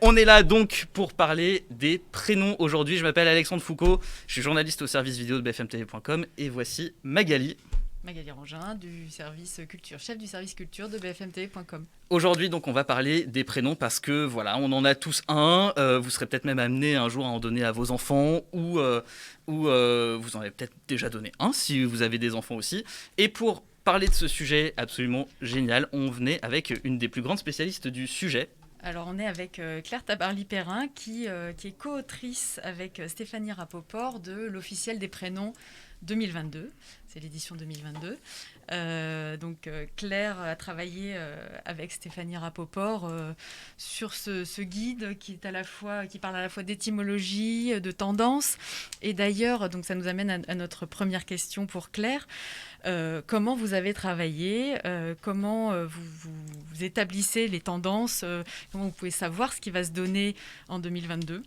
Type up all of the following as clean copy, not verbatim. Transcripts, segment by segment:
On est là donc pour parler des prénoms aujourd'hui. Je m'appelle Alexandre Foucault, je suis journaliste au service vidéo de bfmtv.com et voici Magali. Magali Rangin du service culture, chef du service culture de bfmtv.com. Aujourd'hui, donc, on va parler des prénoms parce que voilà, on en a tous un. Vous serez peut-être même amené un jour à en donner à vos enfants ou vous en avez peut-être déjà donné un si vous avez des enfants aussi. Et pour parler de ce sujet absolument génial, on venait avec une des plus grandes spécialistes du sujet. Alors on est avec Claire Tabarly-Perrin qui est co-autrice avec Stéphanie Rapoport de l'officiel des prénoms 2022. C'est l'édition 2022. Claire a travaillé avec Stéphanie Rapoport sur ce guide qui parle à la fois d'étymologie, de tendance. Et d'ailleurs, donc ça nous amène à notre première question pour Claire. Comment vous avez travaillé, comment vous établissez les tendances, comment vous pouvez savoir ce qui va se donner en 2022?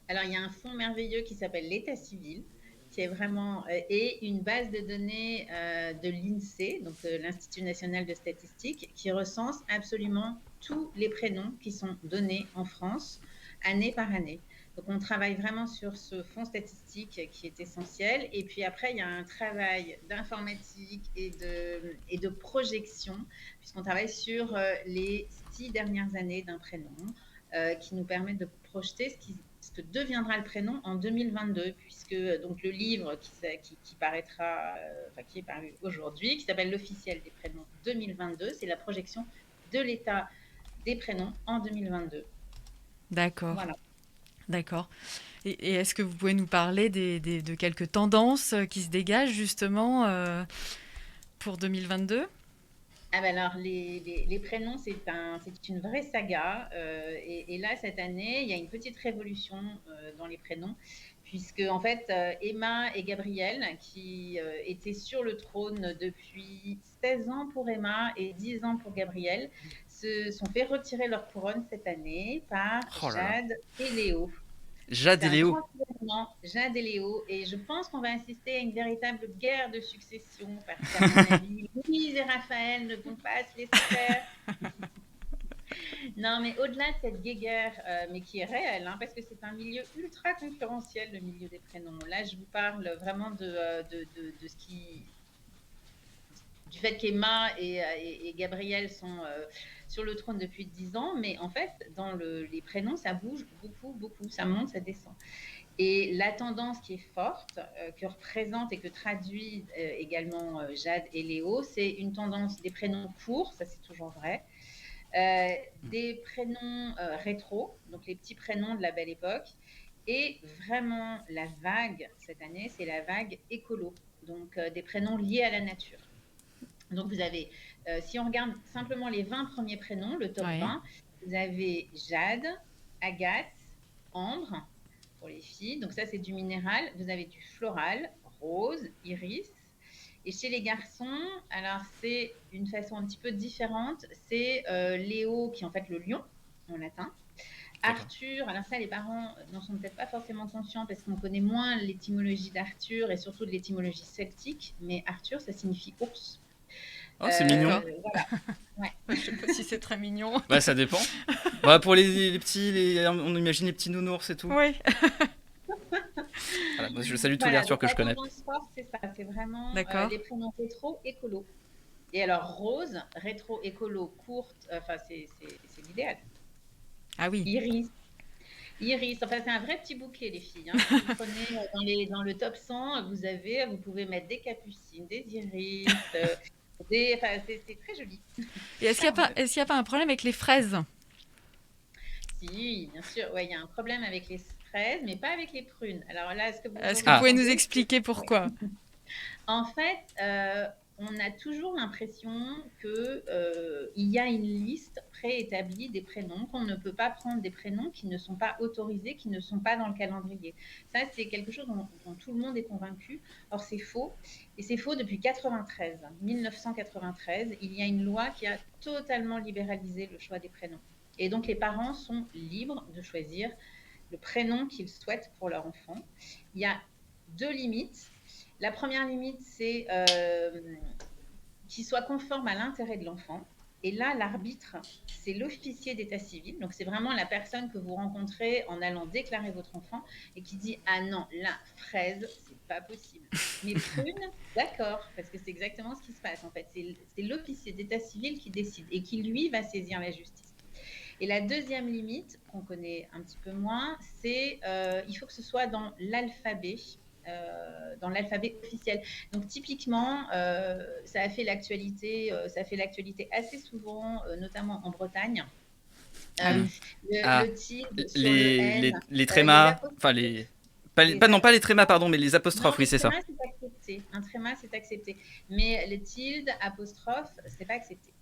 Alors, il y a un fonds merveilleux qui s'appelle l'État civil, qui est vraiment et une base de données de l'INSEE, donc de l'Institut national de statistique, qui recense absolument tous les prénoms qui sont donnés en France, année par année. Donc, on travaille vraiment sur ce fonds statistique qui est essentiel. Et puis après, il y a un travail d'informatique et de projection, puisqu'on travaille sur les 6 dernières années d'un prénom, qui nous permet de projeter ce que deviendra le prénom en 2022, puisque donc le livre qui paraîtra, qui est paru aujourd'hui, qui s'appelle l'officiel des prénoms 2022, c'est la projection de l'état des prénoms en 2022. D'accord. Voilà. D'accord. Et est-ce que vous pouvez nous parler de quelques tendances qui se dégagent justement pour 2022? Ah ben alors, les prénoms, c'est une vraie saga. Et là, cette année, il y a une petite révolution dans les prénoms, puisque en fait, Emma et Gabriel, qui étaient sur le trône depuis 16 ans pour Emma et 10 ans pour Gabriel, se sont fait retirer leur couronne cette année par Jade et Léo. Jade C'est et un Léo. grand événement, Jade et Léo, et je pense qu'on va assister à une véritable guerre de succession, parce qu'à mon avis, Louise et Raphaël ne vont pas se laisser faire. Non, mais au-delà de cette guéguerre, mais qui est réelle, hein, parce que c'est un milieu ultra concurrentiel, le milieu des prénoms. Là, je vous parle vraiment de ce qui... du fait qu'Emma et Gabriel sont sur le trône depuis 10 ans, mais en fait, dans les prénoms, ça bouge beaucoup, beaucoup, ça monte, ça descend. Et la tendance qui est forte, que représente et que traduit également Jade et Léo, c'est une tendance des prénoms courts, ça c'est toujours vrai, des prénoms rétro, donc les petits prénoms de la belle époque, et vraiment la vague cette année, c'est la vague écolo, donc des prénoms liés à la nature. Donc vous avez, si on regarde simplement les 20 premiers prénoms, le top 20, vous avez Jade, Agathe, Ambre, pour les filles. Donc ça, c'est du minéral. Vous avez du floral, rose, iris. Et chez les garçons, alors c'est une façon un petit peu différente. C'est Léo, qui est en fait le lion, en latin. Arthur, alors ça, les parents n'en sont peut-être pas forcément conscients parce qu'on connaît moins l'étymologie d'Arthur et surtout de l'étymologie celtique. Mais Arthur, ça signifie ours. Oh, c'est mignon. Voilà. Ouais. Je sais pas si c'est très mignon. Bah, ça dépend. Bah, pour les petits, on imagine les petits nounours et tout. Oui. Voilà, moi, je salue tous les Arthur que je connais. C'est ça, c'est vraiment les prénoms rétro écolo. Et alors, rose, rétro écolo, courte, enfin, c'est l'idéal. Ah oui. Iris, enfin, c'est un vrai petit bouquet, les filles. Hein. Si vous prenez dans le top 100, vous pouvez mettre des capucines, des iris, enfin, c'est très joli. Et est-ce qu'il n'y a pas un problème avec les fraises? Si, bien sûr. Ouais, il y a un problème avec les fraises, mais pas avec les prunes. Alors là, est-ce que vous pouvez nous expliquer pourquoi? En fait, on a toujours l'impression qu'il y a une liste préétablie des prénoms, qu'on ne peut pas prendre des prénoms qui ne sont pas autorisés, qui ne sont pas dans le calendrier. Ça, c'est quelque chose dont tout le monde est convaincu. Or, c'est faux. Et c'est faux depuis 1993. Il y a une loi qui a totalement libéralisé le choix des prénoms. Et donc, les parents sont libres de choisir le prénom qu'ils souhaitent pour leur enfant. Il y a 2 limites. La première limite, c'est qu'il soit conforme à l'intérêt de l'enfant. Et là, l'arbitre, c'est l'officier d'état civil. Donc, c'est vraiment la personne que vous rencontrez en allant déclarer votre enfant et qui dit: ah non, là, fraise, c'est pas possible. Mais prune, d'accord, parce que c'est exactement ce qui se passe en fait. C'est l'officier d'état civil qui décide et qui, lui, va saisir la justice. Et la deuxième limite, qu'on connaît un petit peu moins, c'est il faut que ce soit dans l'alphabet officiel. Donc typiquement, ça a fait l'actualité assez souvent, notamment en Bretagne. Ah oui. Le tilde sur le N, les trémas, enfin pas les trémas, pardon, mais les non, apostrophes, oui, c'est ça. c'est accepté. Un tréma, c'est accepté. Mais le tilde, apostrophe, c'est pas accepté.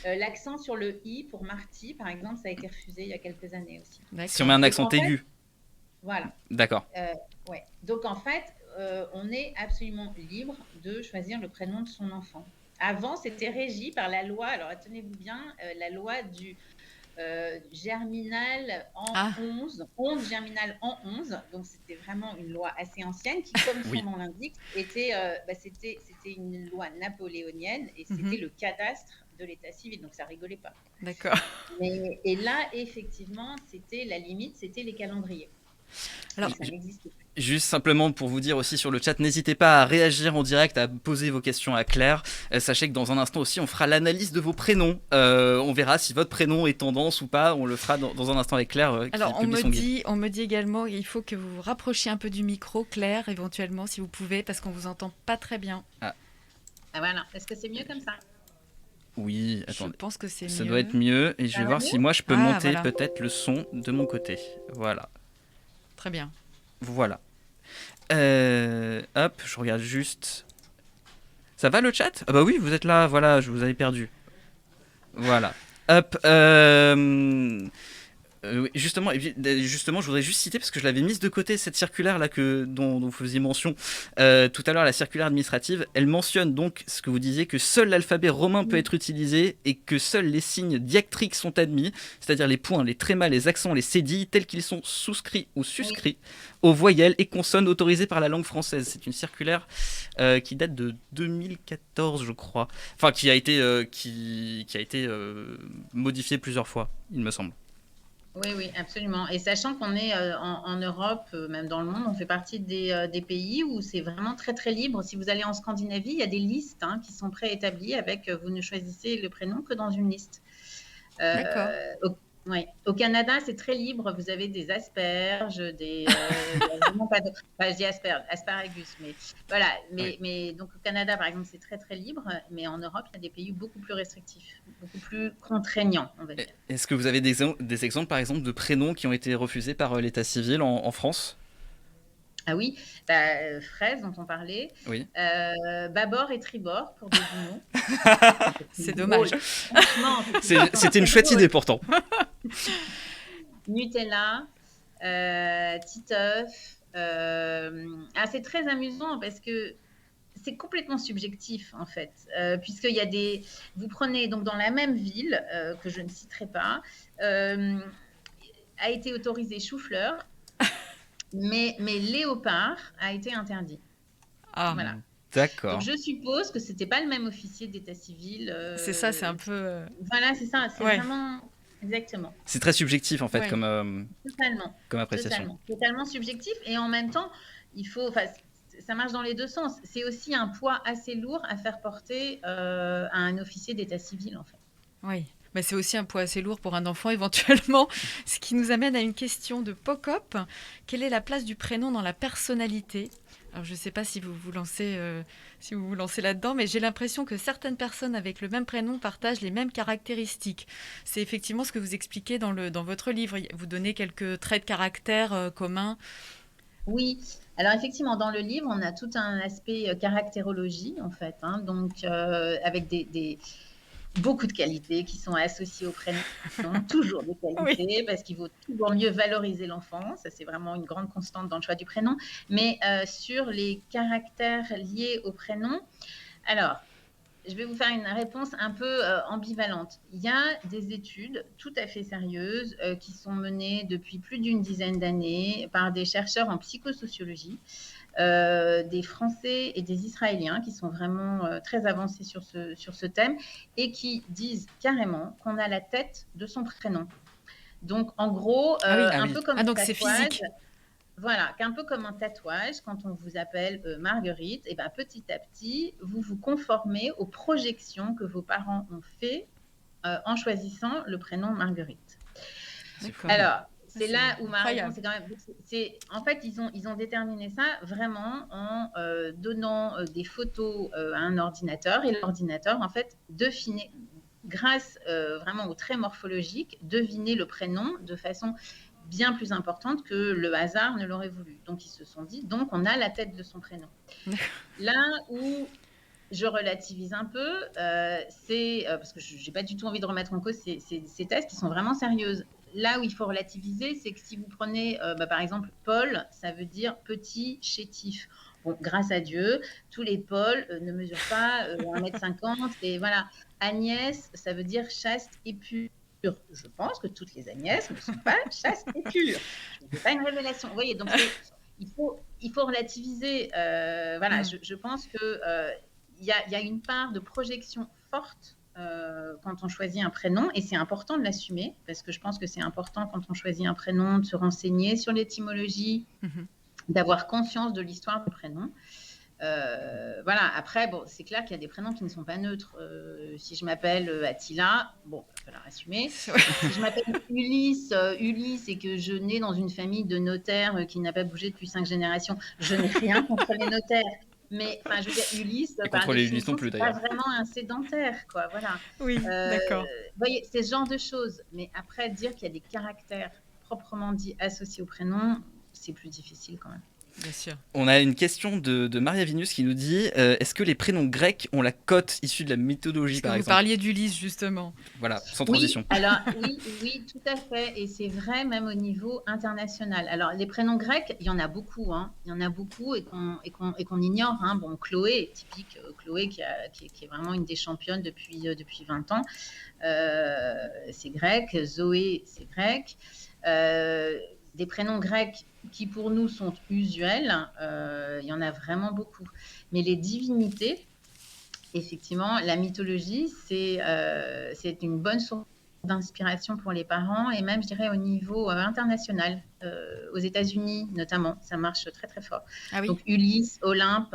L'accent sur le i pour Marty, par exemple, ça a été refusé il y a quelques années aussi. Si on met un accent aigu. Voilà. D'accord. Ouais. Donc en fait, on est absolument libre de choisir le prénom de son enfant. Avant, c'était régi par la loi, alors tenez-vous bien, la loi du germinal en 11 germinal en 11. Donc c'était vraiment une loi assez ancienne qui, comme son nom l'indique, c'était une loi napoléonienne et c'était le cadastre de l'état civil, donc ça rigolait pas. D'accord. Et là, effectivement, c'était la limite, c'était les calendriers. Alors, ça n'existe plus. Juste simplement pour vous dire aussi sur le chat, n'hésitez pas à réagir en direct, à poser vos questions à Claire. Sachez que dans un instant aussi, on fera l'analyse de vos prénoms. On verra si votre prénom est tendance ou pas. On le fera dans un instant avec Claire. Alors, on me dit également qu'il faut que vous vous rapprochiez un peu du micro, Claire, éventuellement, si vous pouvez, parce qu'on vous entend pas très bien. Ah voilà. Est-ce que c'est mieux comme ça ? Oui, attendez. Je pense que c'est mieux. Ça doit être mieux. Et je vais voir si moi je peux monter peut-être le son de mon côté. Voilà. Très bien. Voilà. Hop, je regarde juste. Ça va le chat ? Ah bah oui, vous êtes là, voilà, je vous avais perdu. Voilà. Hop. Justement, je voudrais juste citer, parce que je l'avais mise de côté, cette circulaire là dont vous faisiez mention tout à l'heure, la circulaire administrative, elle mentionne donc ce que vous disiez, que seul l'alphabet romain peut être utilisé et que seuls les signes diacritiques sont admis, c'est-à-dire les points, les trémas, les accents, les cédilles, tels qu'ils sont souscrits ou suscrits aux voyelles et consonnes autorisées par la langue française. C'est une circulaire qui date de 2014, je crois, enfin qui a été modifiée plusieurs fois, il me semble. Oui, absolument. Et sachant qu'on est en Europe, même dans le monde, on fait partie des pays où c'est vraiment très, très libre. Si vous allez en Scandinavie, il y a des listes qui sont préétablies avec vous ne choisissez le prénom que dans une liste. D'accord. Au Canada, c'est très libre. Vous avez des asperges, je dis asparagus, mais voilà. Mais donc au Canada, par exemple, c'est très très libre. Mais en Europe, il y a des pays beaucoup plus restrictifs, beaucoup plus contraignants, on va dire. Est-ce que vous avez des exemples, par exemple, de prénoms qui ont été refusés par l'état civil en France ? Ah oui, Fraise dont on parlait, Bâbord et Tribord pour des jumeaux. C'est dommage. C'était une chouette idée pourtant. Nutella, Titeuf. C'est très amusant parce que c'est complètement subjectif en fait, puisqu'il y a vous prenez donc dans la même ville que je ne citerai pas, a été autorisé chou-fleur. Mais léopard a été interdit. Voilà. D'accord. Donc je suppose que c'était pas le même officier d'état civil. C'est ça, c'est un peu. Voilà, c'est ça, c'est vraiment exactement. C'est très subjectif en fait comme appréciation. Totalement subjectif et en même temps, ça marche dans les deux sens. C'est aussi un poids assez lourd à faire porter à un officier d'état civil en fait. Oui. Mais c'est aussi un poids assez lourd pour un enfant éventuellement, ce qui nous amène à une question de Pocop. Quelle est la place du prénom dans la personnalité ? Alors je ne sais pas si vous vous lancez là-dedans, mais j'ai l'impression que certaines personnes avec le même prénom partagent les mêmes caractéristiques. C'est effectivement ce que vous expliquez dans votre livre. Vous donnez quelques traits de caractère communs. Oui, alors effectivement, dans le livre, on a tout un aspect caractérologie en fait, donc avec beaucoup de qualités qui sont associées au prénom, toujours des qualités, parce qu'il vaut toujours mieux valoriser l'enfant, ça c'est vraiment une grande constante dans le choix du prénom, mais sur les caractères liés au prénom, alors, je vais vous faire une réponse un peu ambivalente. Il y a des études tout à fait sérieuses qui sont menées depuis plus d'une dizaine d'années par des chercheurs en psychosociologie des Français et des Israéliens qui sont vraiment très avancés sur ce thème et qui disent carrément qu'on a la tête de son prénom. Donc, en gros, Ah oui. un peu comme Ah, un donc c'est tatouage. physique. Voilà, qu'un peu comme un tatouage, quand on vous appelle Marguerite, et ben petit à petit, vous vous conformez aux projections que vos parents ont fait en choisissant le prénom Marguerite. D'accord. Alors, c'est C'est là où ma réponse incroyable. est quand même. En fait, ils ont déterminé ça vraiment en donnant des photos à un ordinateur et l'ordinateur, en fait, devinait, grâce vraiment au trait morphologique, devinait le prénom de façon bien plus importante que le hasard ne l'aurait voulu. Donc, ils se sont dit, donc, on a la tête de son prénom. Là où je relativise un peu, c'est parce que je n'ai pas du tout envie de remettre en cause ces tests qui sont vraiment sérieuses. Là où il faut relativiser, c'est que si vous prenez, par exemple, Paul, ça veut dire petit chétif. Bon, grâce à Dieu, tous les Paul ne mesurent pas 1,50 m. Et voilà. Agnès, ça veut dire chaste et pure. Je pense que toutes les Agnès ne sont pas chastes et pures. Ce n'est pas une révélation. Vous voyez, donc il faut relativiser. Voilà, je pense que il y a une part de projection forte quand on choisit un prénom, et c'est important de l'assumer, parce que je pense que c'est important quand on choisit un prénom de se renseigner sur l'étymologie, d'avoir conscience de l'histoire du prénom. Voilà, après, bon, c'est clair qu'il y a des prénoms qui ne sont pas neutres. Si je m'appelle Attila, bon, il va falloir assumer. Si je m'appelle Ulysse, et que je nais dans une famille de notaires qui n'a pas bougé depuis 5 générations, je n'ai rien contre les notaires. Mais enfin, je veux dire, Ulysse, Et par contre les Ulysse non définition, plus, c'est pas d'ailleurs. vraiment un sédentaire, quoi. Voilà. Oui, d'accord. Vous voyez, c'est ce genre de choses. Mais après, dire qu'il y a des caractères proprement dits associés au prénom, c'est plus difficile quand même. Bien sûr. On a une question de Maria Vinus qui nous dit est-ce que les prénoms grecs ont la cote issue de la mythologie, par Vous exemple? parliez d'Ulysse, justement. Voilà, sans Oui, transition. alors oui, tout à fait, et c'est vrai même au niveau international. Alors les prénoms grecs, il y en a beaucoup, hein. Il y en a beaucoup et qu'on ignore, hein. Bon, Chloé, typique, Chloé qui est vraiment une des championnes depuis 20 ans, c'est grec. Zoé, c'est grec. Des prénoms grecs qui pour nous sont usuels, il y en a vraiment beaucoup. Mais les divinités, effectivement, la mythologie, c'est une bonne source d'inspiration pour les parents, et même, je dirais, au niveau international, aux États-Unis notamment, ça marche très très fort. Ah oui. Donc Ulysse, Olympe,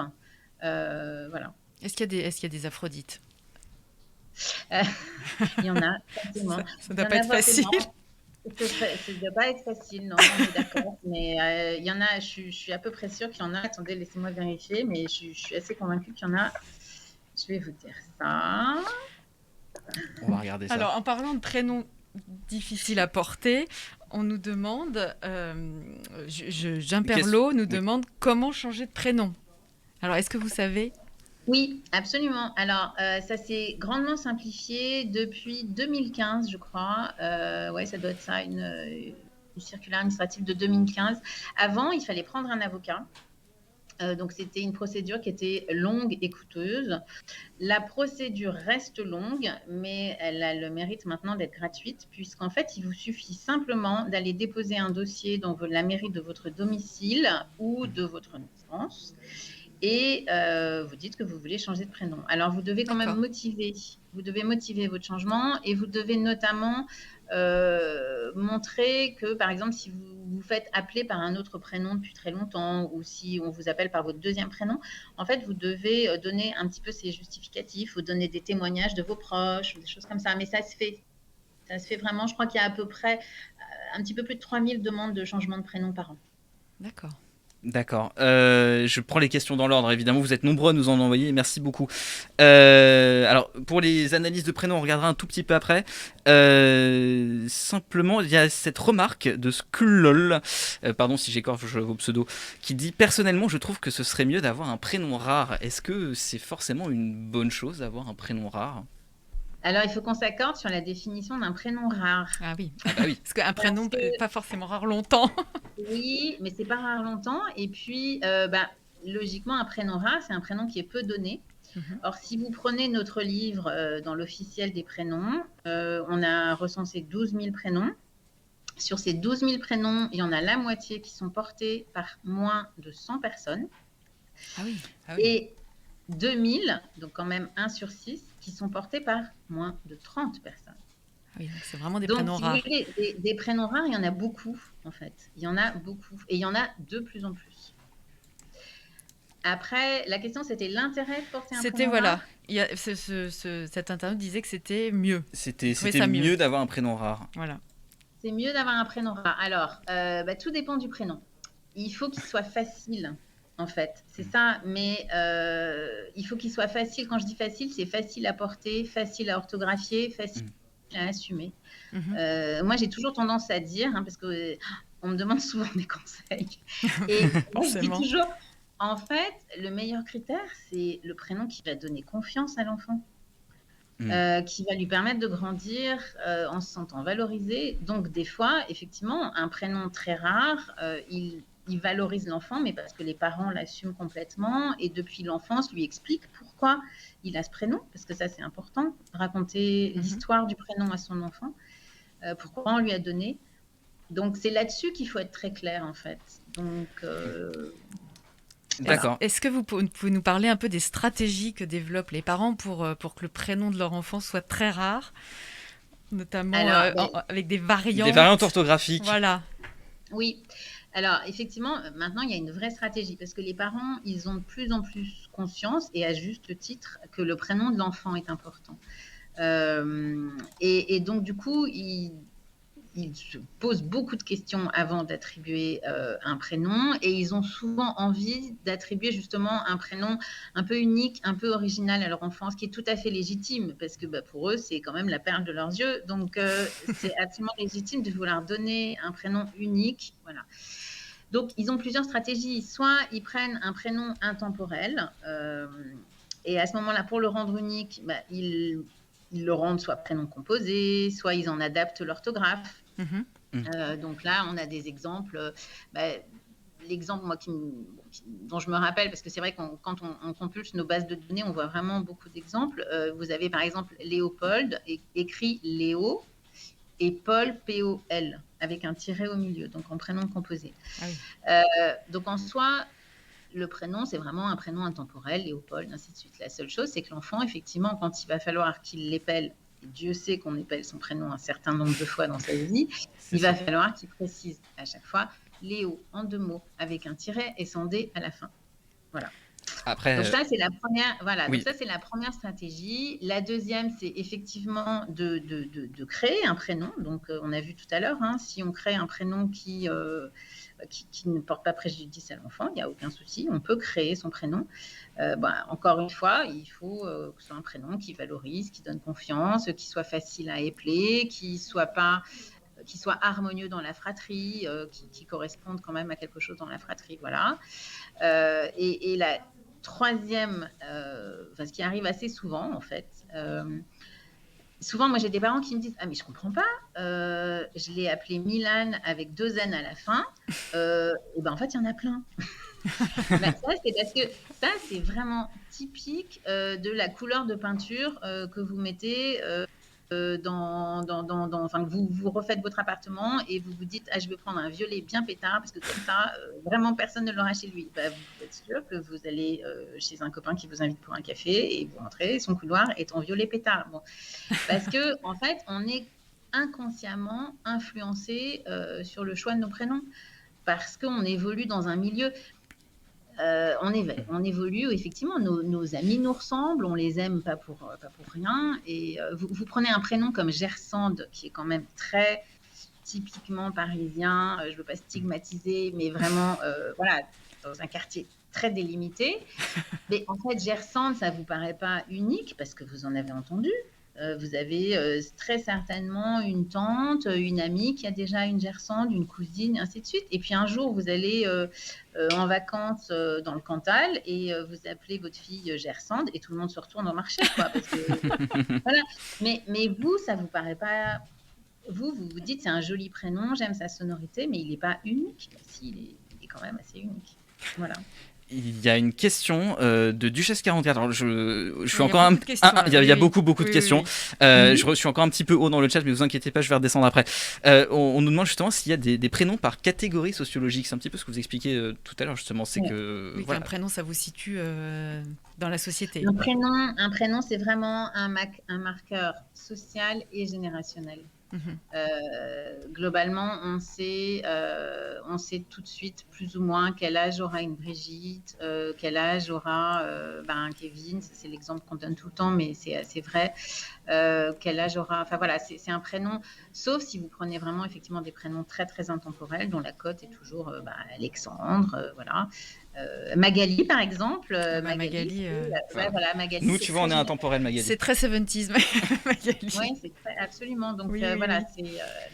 voilà. Est-ce qu'il y a des Aphrodites? Il y en a, forcément. Ça ne doit pas être facile. Ça ne doit pas être facile, non, on est d'accord. Mais il y en a, je suis à peu près sûre qu'il y en a. Attendez, laissez-moi vérifier, mais je suis assez convaincue qu'il y en a. Je vais vous dire ça. On va regarder ça. Alors, en parlant de prénoms difficiles à porter, on nous demande, Jimperlo nous demande comment changer de prénom. Alors, est-ce que vous savez? Oui, absolument. Alors, ça s'est grandement simplifié depuis 2015, je crois. Ouais, ça doit être ça, une circulaire administrative de 2015. Avant, il fallait prendre un avocat. Donc, c'était une procédure qui était longue et coûteuse. La procédure reste longue, mais elle a le mérite maintenant d'être gratuite, puisqu'en fait, il vous suffit simplement d'aller déposer un dossier dans la mairie de votre domicile ou de votre naissance, et vous dites que vous voulez changer de prénom. Alors, vous devez quand même motiver votre changement, et vous devez notamment montrer que, par exemple, si vous vous faites appeler par un autre prénom depuis très longtemps, ou si on vous appelle par votre deuxième prénom, en fait, vous devez donner un petit peu ces justificatifs, vous donner des témoignages de vos proches, des choses comme ça. Mais ça se fait. Ça se fait vraiment. Je crois qu'il y a à peu près un petit peu plus de 3000 demandes de changement de prénom par an. D'accord. D'accord. Je prends les questions dans l'ordre, évidemment. Vous êtes nombreux à nous en envoyer. Merci beaucoup. Alors, pour les analyses de prénoms, on regardera un tout petit peu après. Simplement, il y a cette remarque de Skullol, pardon si j'écorche vos pseudos, qui dit « Personnellement, je trouve que ce serait mieux d'avoir un prénom rare. » Est-ce que c'est forcément une bonne chose d'avoir un prénom rare ? Alors, il faut qu'on s'accorde sur la définition d'un prénom rare. Ah oui. Ah bah oui. Parce qu'un prénom n'est pas forcément rare longtemps. Oui, mais c'est pas rare longtemps. Et puis, logiquement, un prénom rare, c'est un prénom qui est peu donné. Or, si vous prenez notre livre dans l'officiel des prénoms, on a recensé 12 000 prénoms. Sur ces 12 000 prénoms, il y en a la moitié qui sont portés par moins de 100 personnes. Ah oui, ah oui. Et 2000, donc quand même 1 sur 6, qui sont portés par moins de 30 personnes. Ah oui, donc c'est vraiment des Donc, prénoms si vous rares. voulez, des prénoms rares, il y en a beaucoup, en fait. Il y en a beaucoup. Et il y en a de plus en plus. Après, la question, c'était l'intérêt de porter un C'était, prénom voilà, rare. cet internaute disait que c'était mieux. Il trouvait C'était ça mieux. mieux d'avoir un prénom rare. Voilà. C'est mieux d'avoir un prénom rare. Alors, tout dépend du prénom. Il faut qu'il soit facile, en fait. C'est ça, mais il faut qu'il soit facile. Quand je dis facile, c'est facile à porter, facile à orthographier, facile à assumer. Moi, j'ai toujours tendance à dire, parce que on me demande souvent des conseils. Et moi, je dis Forcément. toujours, en fait, le meilleur critère, c'est le prénom qui va donner confiance à l'enfant. Qui va lui permettre de grandir en se sentant valorisé. Donc, des fois, effectivement, un prénom très rare, il valorise l'enfant, mais parce que les parents l'assument complètement et depuis l'enfance lui expliquent pourquoi il a ce prénom, parce que ça, c'est important, raconter l'histoire du prénom à son enfant, pourquoi on lui a donné. Donc, c'est là-dessus qu'il faut être très clair, en fait. Donc, D'accord. Est-ce que vous pouvez nous parler un peu des stratégies que développent les parents pour que le prénom de leur enfant soit très rare, notamment Alors, avec des variantes? Des variantes orthographiques. Voilà. Oui. Alors, effectivement, maintenant, il y a une vraie stratégie parce que les parents, ils ont de plus en plus conscience, et à juste titre, que le prénom de l'enfant est important. Et donc, du coup, ils se posent beaucoup de questions avant d'attribuer un prénom et ils ont souvent envie d'attribuer justement un prénom un peu unique, un peu original à leur enfant, ce qui est tout à fait légitime parce que pour eux, c'est quand même la perle de leurs yeux. Donc, c'est absolument légitime de vouloir donner un prénom unique. Voilà. Donc, ils ont plusieurs stratégies. Soit ils prennent un prénom intemporel et à ce moment-là, pour le rendre unique, ils le rendent soit prénom composé, soit ils en adaptent l'orthographe. Donc là, on a des exemples. L'exemple moi, dont je me rappelle, parce que c'est vrai que quand on compulse nos bases de données, on voit vraiment beaucoup d'exemples. Vous avez par exemple Léopold, écrit Léo, et Paul, P-O-L, avec un tiret au milieu, donc en prénom composé. Ah oui. Donc en soi, le prénom, c'est vraiment un prénom intemporel, Léopold, ainsi de suite. La seule chose, c'est que l'enfant, effectivement, quand il va falloir qu'il l'épelle, et Dieu sait qu'on épelle son prénom un certain nombre de fois dans sa vie, il va falloir qu'il précise à chaque fois Léo en 2 mots, avec un tiret et sans D à la fin. Voilà. Après, donc ça, c'est la première. Voilà. oui. Donc ça, c'est la première stratégie. La deuxième, c'est effectivement de créer un prénom. Donc, on a vu tout à l'heure, si on crée un prénom qui ne porte pas préjudice à l'enfant, il n'y a aucun souci. On peut créer son prénom. Encore une fois, il faut que ce soit un prénom qui valorise, qui donne confiance, qui soit facile à épeler, qui soit harmonieux dans la fratrie, qui corresponde quand même à quelque chose dans la fratrie. Voilà. Et la troisième, ce qui arrive assez souvent en fait, souvent moi j'ai des parents qui me disent « Ah mais je comprends pas, je l'ai appelé Milan avec 2 N à la fin, et en fait il y en a plein. » Ça c'est parce que ça c'est vraiment typique de la couleur de peinture que vous mettez vous refaites votre appartement et vous vous dites je vais prendre un violet bien pétard parce que comme ça vraiment personne ne l'aura chez lui. Vous êtes sûr que vous allez chez un copain qui vous invite pour un café et vous rentrez, son couloir est en violet pétard. Parce que en fait on est inconsciemment influencé sur le choix de nos prénoms parce qu'on évolue dans un milieu. On évolue, effectivement, nos amis nous ressemblent, on les aime pas pour rien. Et vous prenez un prénom comme Gersande, qui est quand même très typiquement parisien, je ne veux pas stigmatiser, mais vraiment, dans un quartier très délimité. Mais en fait, Gersande, ça ne vous paraît pas unique parce que vous en avez entendu. Vous avez très certainement une tante, une amie qui a déjà une Gersande, une cousine, et ainsi de suite. Et puis un jour, vous allez en vacances dans le Cantal et vous appelez votre fille Gersande et tout le monde se retourne au marché. Parce que, voilà. Mais vous, ça ne vous paraît pas... Vous vous dites c'est un joli prénom, j'aime sa sonorité, mais il n'est pas unique. Si, il est quand même assez unique. Voilà. Il y a une question de Duchesse 44. Alors, je suis encore il y a beaucoup de questions. Je suis encore un petit peu haut dans le chat, mais vous inquiétez pas, je vais redescendre après. On nous demande justement s'il y a des prénoms par catégorie sociologique. C'est un petit peu ce que vous expliquiez tout à l'heure, justement. C'est que qu'un prénom, ça vous situe dans la société. Un prénom, c'est vraiment un marqueur social et générationnel. Globalement, on sait tout de suite plus ou moins quel âge aura une Brigitte, quel âge aura un Kevin. C'est l'exemple qu'on donne tout le temps, mais c'est assez vrai. Quel âge aura. Enfin voilà, c'est un prénom. Sauf si vous prenez vraiment effectivement des prénoms très très intemporels, dont la cote est toujours Alexandre, voilà. Magali, par exemple. Magali. Magali. Nous, tu vois, on est intemporel, Magali. C'est très 70s, Magali. Oui, c'est absolument. Donc voilà,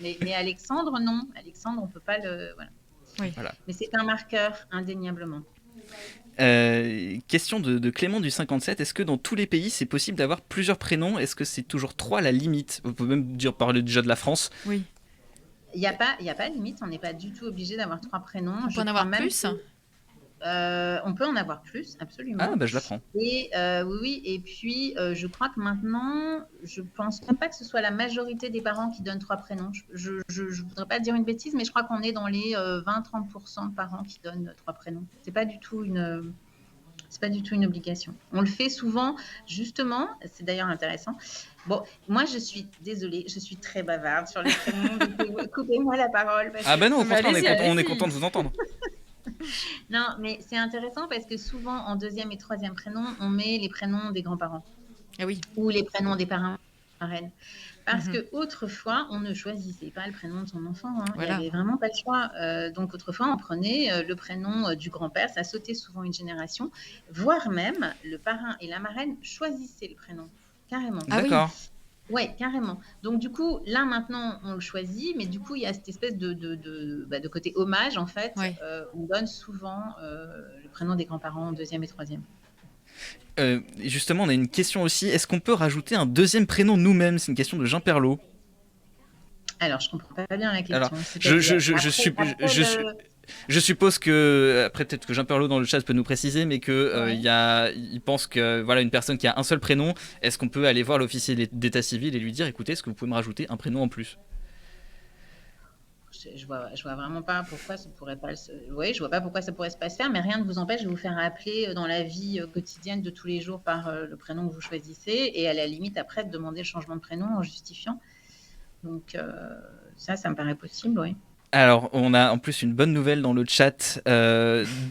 mais Alexandre, non. Alexandre, on peut pas le. Voilà. Oui. Voilà. Mais c'est un marqueur, indéniablement. Question de Clément du 57. Est-ce que dans tous les pays, c'est possible d'avoir plusieurs prénoms ? Est-ce que c'est toujours 3 la limite ? Vous pouvez même parler déjà de la France. Oui. Il n'y a pas de limite. On n'est pas du tout obligé d'avoir 3 prénoms. On peut en avoir plus ? On peut en avoir plus, absolument. Ah, je l'apprends. Et oui. Et puis, je crois que maintenant, je pense même pas que ce soit la majorité des parents qui donnent 3 prénoms. Je voudrais pas dire une bêtise, mais je crois qu'on est dans les 20-30% de parents qui donnent 3 prénoms. C'est pas du tout une obligation. On le fait souvent, justement. C'est d'ailleurs intéressant. Bon, moi, je suis désolée, je suis très bavarde sur les prénoms. Coupez-moi la parole. Non, au contraire, on est content de vous entendre. Non, mais c'est intéressant parce que souvent, en 2e et 3e prénom, on met les prénoms des grands-parents. Ah oui. Ou les prénoms des parents, marraines. Parce que autrefois, on ne choisissait pas le prénom de son enfant. Voilà. Il n'y avait vraiment pas le choix. Donc, autrefois, on prenait le prénom du grand-père. Ça sautait souvent une génération. Voire même, le parrain et la marraine choisissaient le prénom. Carrément. Ah, d'accord. Oui, carrément. Donc, du coup, là, maintenant, on le choisit, mais du coup, il y a cette espèce de côté hommage, en fait. Ouais. On donne souvent le prénom des grands-parents en 2e et 3e. Justement, on a une question aussi. Est-ce qu'on peut rajouter un 2e prénom nous-mêmes ? C'est une question de Jean Perlot. Alors, je comprends pas bien la question. Alors, je suppose que, après peut-être que Jean Perlot dans le chat peut nous préciser, mais il pense que voilà, une personne qui a un seul prénom, est-ce qu'on peut aller voir l'officier d'état civil et lui dire, écoutez, est-ce que vous pouvez me rajouter un prénom en plus ? Je vois vraiment pas pourquoi ça pourrait pas je vois pas pourquoi ça pourrait pas se faire, mais rien ne vous empêche de vous faire appeler dans la vie quotidienne de tous les jours par le prénom que vous choisissez, et à la limite après de demander le changement de prénom en justifiant. Donc ça me paraît possible, oui. Alors, on a en plus une bonne nouvelle dans le chat.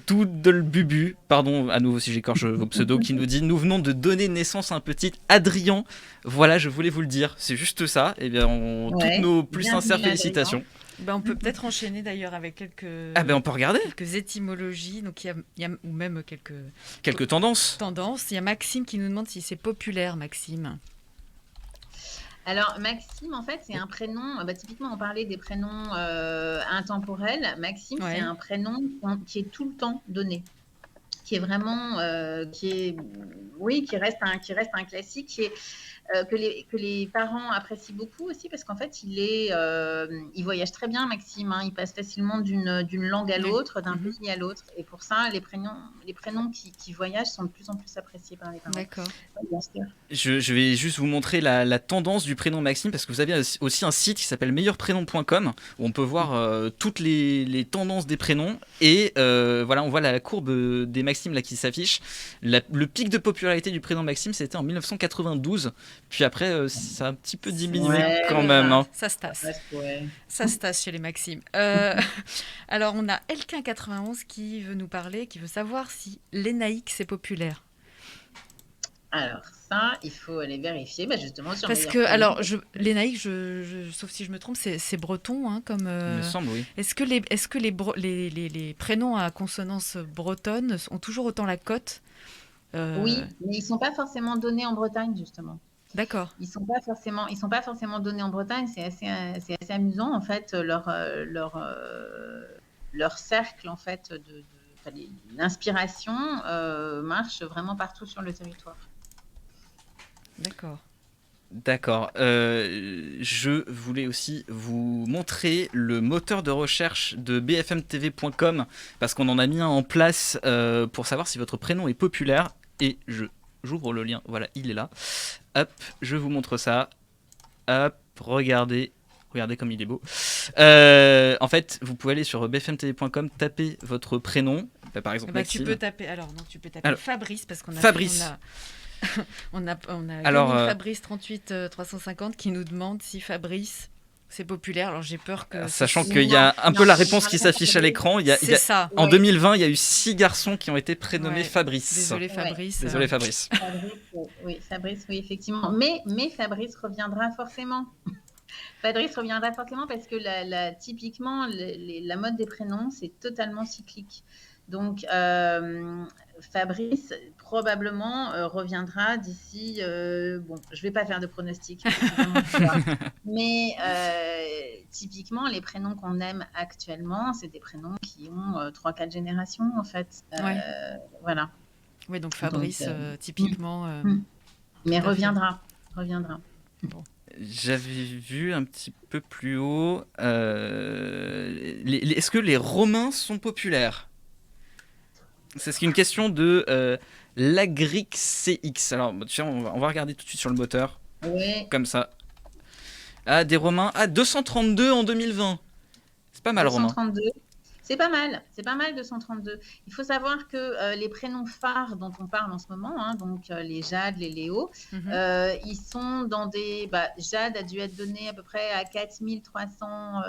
Doodlebubu, pardon à nouveau si j'écorche vos pseudos, qui nous dit: nous venons de donner naissance à un petit Adrien. Voilà, je voulais vous le dire. C'est juste ça. Eh bien, toutes nos plus sincères félicitations. On peut peut-être enchaîner d'ailleurs avec quelques. On peut regarder. Quelques étymologies, donc il y a ou même quelques tendances. Il y a Maxime qui nous demande si c'est populaire, Maxime. Alors, Maxime, en fait, c'est un prénom. Typiquement, on parlait des prénoms intemporels. Maxime, c'est un prénom qui est tout le temps donné, qui est vraiment, qui reste un classique, que les parents apprécient beaucoup aussi, parce qu'en fait, il voyage très bien, Maxime. Il passe facilement d'une langue à l'autre, d'un pays à l'autre. Et pour ça, les prénoms qui voyagent sont de plus en plus appréciés par les parents. D'accord. Je vais juste vous montrer la tendance du prénom Maxime, parce que vous avez aussi un site qui s'appelle meilleurprénom.com, où on peut voir toutes les tendances des prénoms. Et voilà, on voit la courbe des Maximes là, qui s'affiche. Le pic de popularité du prénom Maxime, c'était en 1992. Puis après, ça a un petit peu diminué quand même. Hein. Ça se tasse. Ça se tasse chez les Maximes. Alors, on a Elkin91 qui veut nous parler, qui veut savoir si l'Énaïque, c'est populaire. Alors, ça, il faut aller vérifier, justement. Sur parce que, alors, l'Énaïque, sauf si je me trompe, c'est breton, hein, comme. Il me semble, oui. Est-ce que les prénoms à consonance bretonne ont toujours autant la cote ? Oui, mais ils ne sont pas forcément donnés en Bretagne, justement. D'accord. Ils sont pas forcément donnés en Bretagne. C'est assez amusant, en fait, leur cercle, en fait, l'inspiration marche vraiment partout sur le territoire. D'accord. D'accord. Je voulais aussi vous montrer le moteur de recherche de bfmtv.com parce qu'on en a mis un en place pour savoir si votre prénom est populaire. Et j'ouvre le lien. Voilà, il est là. Hop, je vous montre ça. Hop, regardez. Regardez comme il est beau. En fait, vous pouvez aller sur bfmtv.com, taper votre prénom. Par exemple, Tu Maxime. peux taper. Alors non, tu peux taper Fabrice parce qu'on a Fabrice. on a Alors, gagné Fabrice 38 350 qui nous demande si Fabrice c'est populaire. Alors j'ai peur que sachant qu'il y a un peu la réponse qui s'affiche à l'écran. C'est ça. En 2020, il y a eu 6 garçons qui ont été prénommés Fabrice. Désolé Fabrice. Désolé Fabrice. Fabrice, oui, effectivement. Mais Fabrice reviendra forcément. Fabrice reviendra forcément parce que typiquement, la mode des prénoms, c'est totalement cyclique. Donc, Fabrice probablement reviendra d'ici. Bon, je ne vais pas faire de pronostic, mais typiquement, les prénoms qu'on aime actuellement, c'est des prénoms qui ont 3-4 générations en fait. Voilà. Oui, donc Fabrice, typiquement. Mais reviendra. Bon. J'avais vu un petit peu plus haut. Est-ce que les Romains sont populaires ? C'est une question de Lagrix-CX. Alors, tiens, on va regarder tout de suite sur le moteur. Oui. Comme ça. Ah, des Romains. Ah, 232 en 2020. C'est pas mal, 232. Romain. C'est pas mal 232. Il faut savoir que les prénoms phares dont on parle en ce moment, donc les Jade, les Léo, ils sont dans des... Jade a dû être donné à peu près à 4300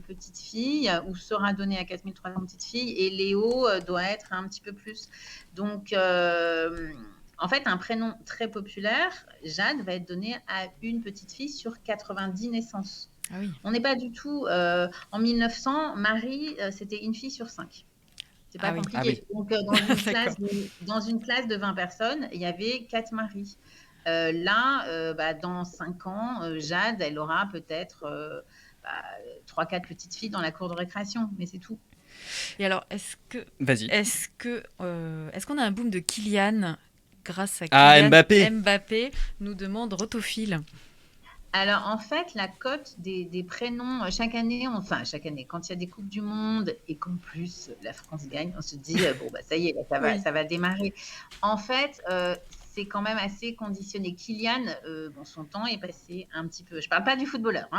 petites filles, ou sera donné à 4300 petites filles, et Léo doit être un petit peu plus. Donc, en fait, un prénom très populaire, Jade, va être donné à une petite fille sur 90 naissances. Ah oui. On n'est pas du tout... en 1900, Marie, c'était une fille sur 5. C'est pas compliqué. Ah oui. Donc, dans une classe de 20 personnes, il y avait 4 Marie. Dans 5 ans, Jade, elle aura peut-être 3-4 petites filles dans la cour de récréation, mais c'est tout. Et alors, est-ce qu'on a un boom de Kylian grâce à Kylian Mbappé nous demande Rotophile. Alors, en fait, la cote des prénoms, chaque année, quand il y a des Coupes du Monde et qu'en plus la France gagne, on se dit, ça y est, ça va démarrer. En fait, c'est quand même assez conditionné. Kylian, son temps est passé un petit peu. Je ne parle pas du footballeur,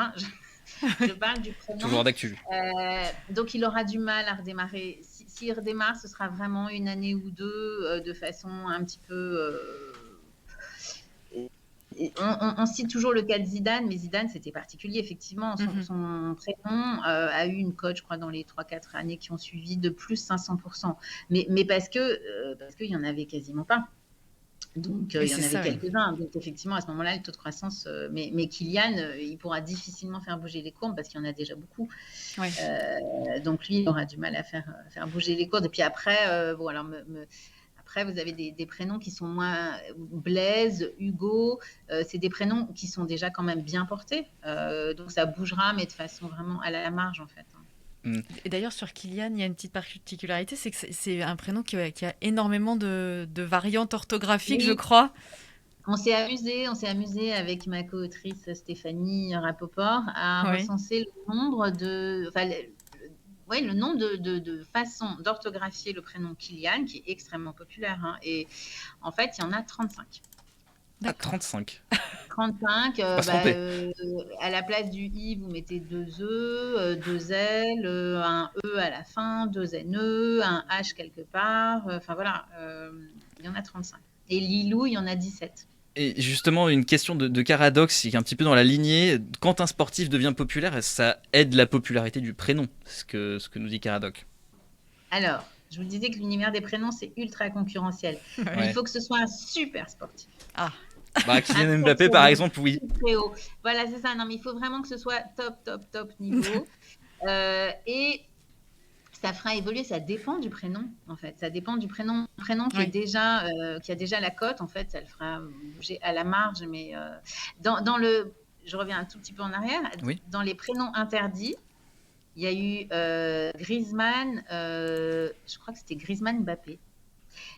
je parle du prénom. Toujours d'actu. Donc, il aura du mal à redémarrer. S'il redémarre, ce sera vraiment une année ou deux de façon un petit peu... On cite toujours le cas de Zidane, mais Zidane, c'était particulier, effectivement. Son prénom a eu une cote, je crois, dans les 3-4 années qui ont suivi de plus 500%. Mais parce qu'il n'y en avait quasiment pas. Donc, il y en avait quelques-uns. Donc, effectivement, à ce moment-là, le taux de croissance... mais Kylian, il pourra difficilement faire bouger les courbes parce qu'il y en a déjà beaucoup. Ouais. Donc, lui, il aura du mal à faire bouger les courbes. Et puis après, Après, vous avez des prénoms qui sont moins... Blaise, Hugo, c'est des prénoms qui sont déjà quand même bien portés. Donc, ça bougera, mais de façon vraiment à la marge, en fait. Et d'ailleurs, sur Kylian, il y a une petite particularité, c'est que c'est un prénom qui a énormément de variantes orthographiques, je crois. On s'est amusé avec ma co-autrice Stéphanie Rapoport à recenser le nombre de... le nombre de façons d'orthographier le prénom Kylian, qui est extrêmement populaire. Et en fait, il y en a 35. Ah, 35. 35. À la place du I, vous mettez 2 E, 2 L, un E à la fin, 2 NE, un H quelque part. Enfin voilà, il y en a 35. Et Lilou, il y en a 17. Et justement, une question de Caradox, qui est un petit peu dans la lignée. Quand un sportif devient populaire, ça aide la popularité du prénom, ce que nous dit Caradox. Alors, je vous disais que l'univers des prénoms, c'est ultra concurrentiel. Il faut que ce soit un super sportif. Ah. Kylian Mbappé, par exemple, oui. Très haut. Voilà, c'est ça. Non, mais il faut vraiment que ce soit top niveau. Et ça fera évoluer, ça dépend du prénom, en fait. Ça dépend du prénom. Un prénom qui qui a déjà la cote, en fait, ça le fera bouger à la marge. Mais je reviens un tout petit peu en arrière. Oui. Dans les prénoms interdits, il y a eu Griezmann, je crois que c'était Griezmann Mbappé.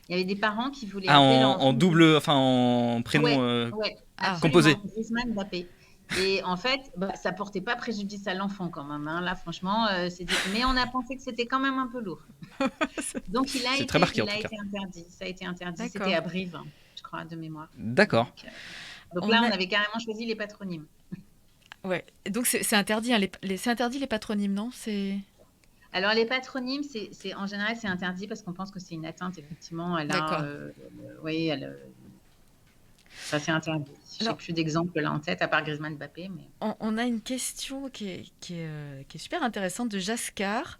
Il y avait des parents qui voulaient Ah, appeler leur en enfant. double, enfin en prénom Ouais, Ah. absolument. composé. Griezmann Mbappé. Et en fait, ça portait pas préjudice à l'enfant quand même. Là, franchement, mais on a pensé que c'était quand même un peu lourd. Donc, C'est très marqué, en tout cas. été interdit. Ça a été interdit. D'accord. C'était à Brive, je crois, de mémoire. D'accord. Donc là, on avait carrément choisi les patronymes. Ouais. Donc c'est interdit, hein, c'est interdit les patronymes, non? Alors les patronymes, en général, c'est interdit parce qu'on pense que c'est une atteinte, effectivement. D'accord. Oui, ça c'est interdit. Je n'ai plus d'exemples là en tête, à part Griezmann Mbappé. Mais... On a une question qui est super intéressante de Jascar,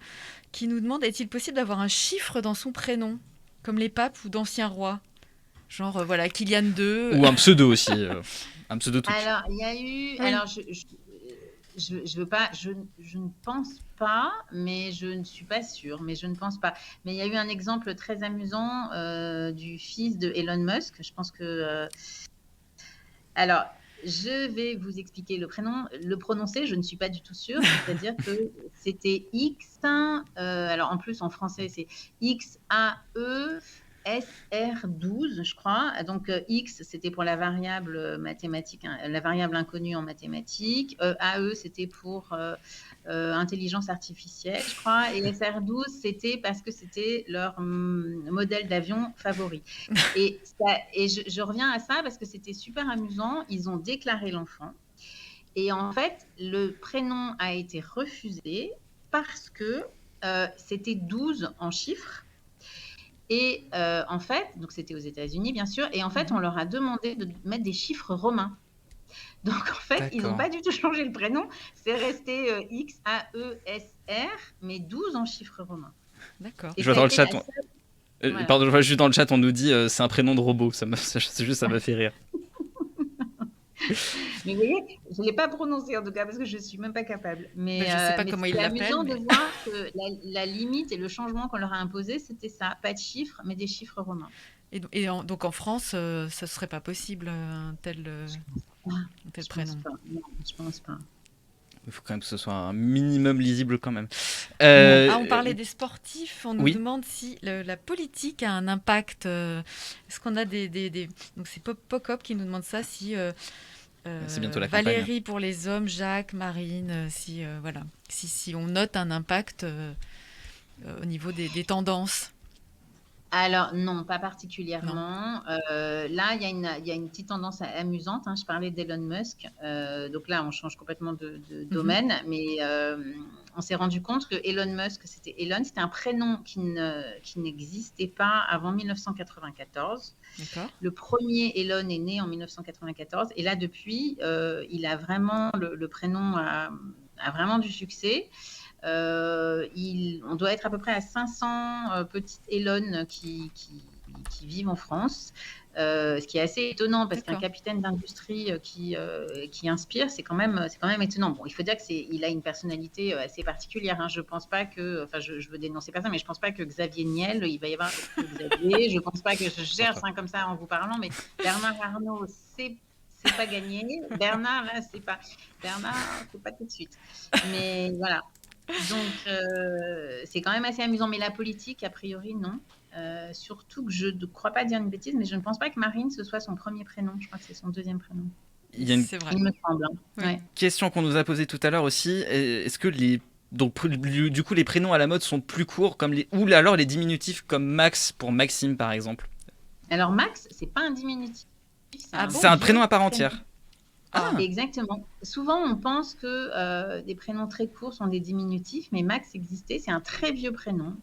qui nous demande, est-il possible d'avoir un chiffre dans son prénom, comme les papes ou d'anciens rois? Genre, voilà, Kylian II. Ou un pseudo aussi. Un pseudo tout. Alors, il y a eu... Oui. Alors, je veux pas, je ne pense pas, mais je ne suis pas sûre, mais je ne pense pas. Mais il y a eu un exemple très amusant du fils de Elon Musk. Je pense que... Alors, je vais vous expliquer le prénom. Le prononcer, je ne suis pas du tout sûre. C'est-à-dire que c'était X. Alors, en plus, en français, c'est XAE. SR12, je crois. Donc, X, c'était pour la variable mathématique, la variable inconnue en mathématiques. AE, c'était pour intelligence artificielle, je crois. Et SR12, c'était parce que c'était leur modèle d'avion favori. Et je reviens à ça parce que c'était super amusant. Ils ont déclaré l'enfant. Et en fait, le prénom a été refusé parce que c'était 12 en chiffres. Et en fait, donc c'était aux États-Unis, bien sûr, et en fait, on leur a demandé de mettre des chiffres romains. Donc, en fait, ils n'ont pas du tout changé le prénom. C'est resté XAESR, mais 12 en chiffres romains. D'accord. Je vois dans le chat. Pardon, je vois juste dans le chat, on nous dit c'est un prénom de robot. Ça m'a fait rire. Mais vous voyez, je ne l'ai pas prononcé en tout cas parce que je ne suis même pas capable. Mais je ne sais pas comment il l'appelle. C'est amusant de voir que la limite et le changement qu'on leur a imposé, c'était ça. Pas de chiffres, mais des chiffres romains. Donc en France, ça ne serait pas possible un tel prénom. Non, je pense pas. Il faut quand même que ce soit un minimum lisible quand même. On parlait des sportifs. On nous demande si la politique a un impact. Est-ce qu'on a Donc c'est Pocop qui nous demande ça, si c'est bientôt la Valérie campagne. Pour les hommes, Jacques, Marine, si on note un impact au niveau des tendances. Alors non, pas particulièrement. Là, il y a une petite tendance amusante. Je parlais d'Elon Musk. Donc là, on change complètement de domaine. Mais on s'est rendu compte que Elon Musk, c'était un prénom qui n'existait pas avant 1994. D'accord. Le premier Elon est né en 1994. Et là, depuis, il a vraiment, le prénom a vraiment du succès. On doit être à peu près à 500 petites Elon qui vivent en France, ce qui est assez étonnant parce qu'un capitaine d'industrie qui inspire, c'est quand même étonnant. Bon, il faut dire qu'il a une personnalité assez particulière. Je pense pas que, je veux dénoncer personne, mais je pense pas que Xavier Niel, il va y avoir Xavier. Je pense pas que je cherche comme ça en vous parlant, mais Bernard Arnault, c'est pas gagné. Bernard, là, c'est pas tout de suite. Mais voilà. Donc, c'est quand même assez amusant. Mais la politique, a priori, non. Surtout que je ne crois pas dire une bêtise, mais je ne pense pas que Marine, ce soit son premier prénom. Je crois que c'est son deuxième prénom. C'est vrai. Il me semble. Ouais. Question qu'on nous a posée tout à l'heure aussi. Est-ce que du coup, les prénoms à la mode sont plus courts ou alors les diminutifs comme Max pour Maxime, par exemple? Alors, Max, c'est pas un diminutif. C'est un prénom à part entière. Exactement. Souvent, on pense que des prénoms très courts sont des diminutifs, mais Max existait. C'est un très vieux prénom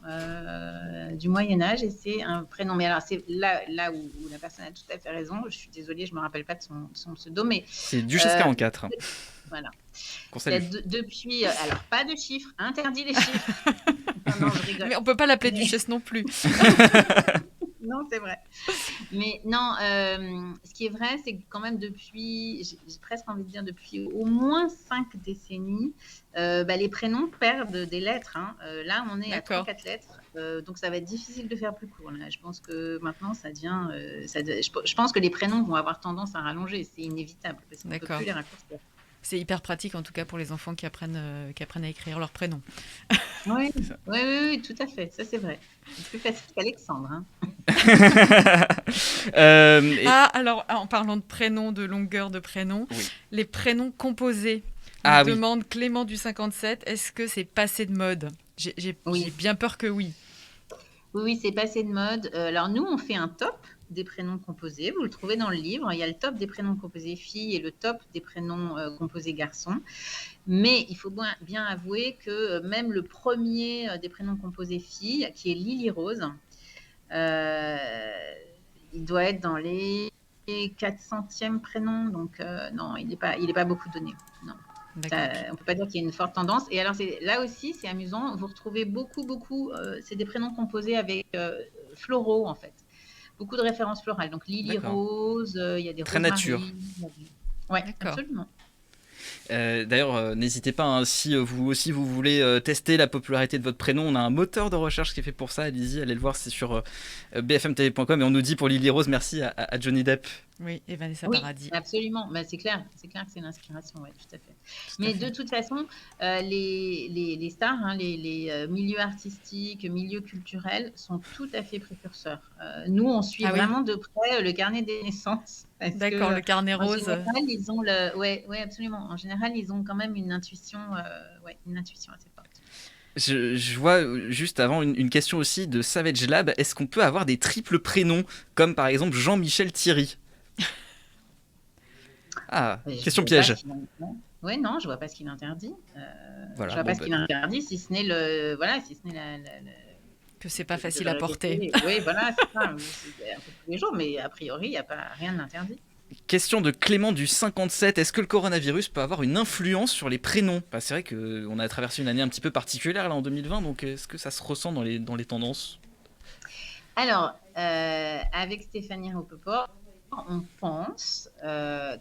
du Moyen-Âge et c'est un prénom. Mais alors, c'est là où la personne a tout à fait raison. Je suis désolée, je ne me rappelle pas de son pseudo, mais... C'est Duchesse 44. Voilà. Depuis... alors, pas de chiffres. Interdit les chiffres. Non, je rigole. Mais on ne peut pas l'appeler Duchesse non plus. Non, c'est vrai. Mais non, ce qui est vrai, c'est que quand même depuis, j'ai presque envie de dire depuis au moins 5 décennies, les prénoms perdent des lettres. Là, on est à 3-4 lettres. Donc, ça va être difficile de faire plus court. Là. Je pense que maintenant, ça devient... je pense que les prénoms vont avoir tendance à rallonger. C'est inévitable parce qu'on ne peut plus les raccourcir. C'est hyper pratique, en tout cas, pour les enfants qui apprennent à écrire leur prénom. Oui, C'est ça. oui, oui, oui, tout à fait. Ça, c'est vrai. C'est plus facile qu'Alexandre. Hein. Et- Ah, alors, en parlant de prénoms, de longueur de prénoms, Oui. les prénoms composés, nous Ah oui. demande Clément du 57, est-ce que c'est passé de mode? J'ai Oui. bien peur que oui. Oui, oui, c'est passé de mode. Alors, nous, on fait un top des prénoms composés. Vous le trouvez dans le livre. Il y a le top des prénoms composés filles et le top des prénoms composés garçons. Mais il faut bien avouer que même le premier des prénoms composés filles, qui est Lily Rose, il doit être dans les 400e prénoms. Donc, non, il n'est pas beaucoup donné. Non. D'accord. On ne peut pas dire qu'il y a une forte tendance. Et alors, là aussi, c'est amusant. Vous retrouvez beaucoup, c'est des prénoms composés avec floraux, en fait. Beaucoup de références florales. Donc, Lily D'accord. Rose, il y a des Très nature. rosemaries. Oui, D'accord. absolument. D'ailleurs, n'hésitez pas, hein, si vous aussi vous voulez tester la popularité de votre prénom, on a un moteur de recherche qui est fait pour ça. Allez-y, allez le voir, c'est sur bfmtv.com. Et on nous dit pour Lily Rose, merci à Johnny Depp. Oui, et Vanessa Oui, Paradis. absolument. Bah, c'est clair que c'est une inspiration, oui, tout à fait. Tout à Mais fait. de toute façon, les stars, hein, les milieux artistiques, milieux culturels sont tout à fait précurseurs. Nous, on suit Ah oui. vraiment de près le carnet des naissances. Parce D'accord, que, le carnet en rose. général, ils ont ouais, absolument. En général, ils ont quand même une intuition assez forte. Je vois juste avant une question aussi de Savage Lab. Est-ce qu'on peut avoir des triples prénoms, comme par exemple Jean-Michel Thierry? Ah, Je question vois pas piège. ce qu'il en- Ouais, non, je vois pas ce qu'il interdit. Voilà, Je vois bon, pas ce qu'il interdit, si ce n'est si ce n'est la Que c'est pas de facile le à porter. répéter. Oui, voilà, c'est ça. C'est un peu tous les jours, mais a priori, il n'y a pas rien d'interdit. question de Clément du 57. Est-ce que le coronavirus peut avoir une influence sur les prénoms? Bah, c'est vrai qu'on a traversé une année un petit peu particulière là en 2020, donc est-ce que ça se ressent dans les tendances? Alors, avec Stéphanie Rapoport, on pense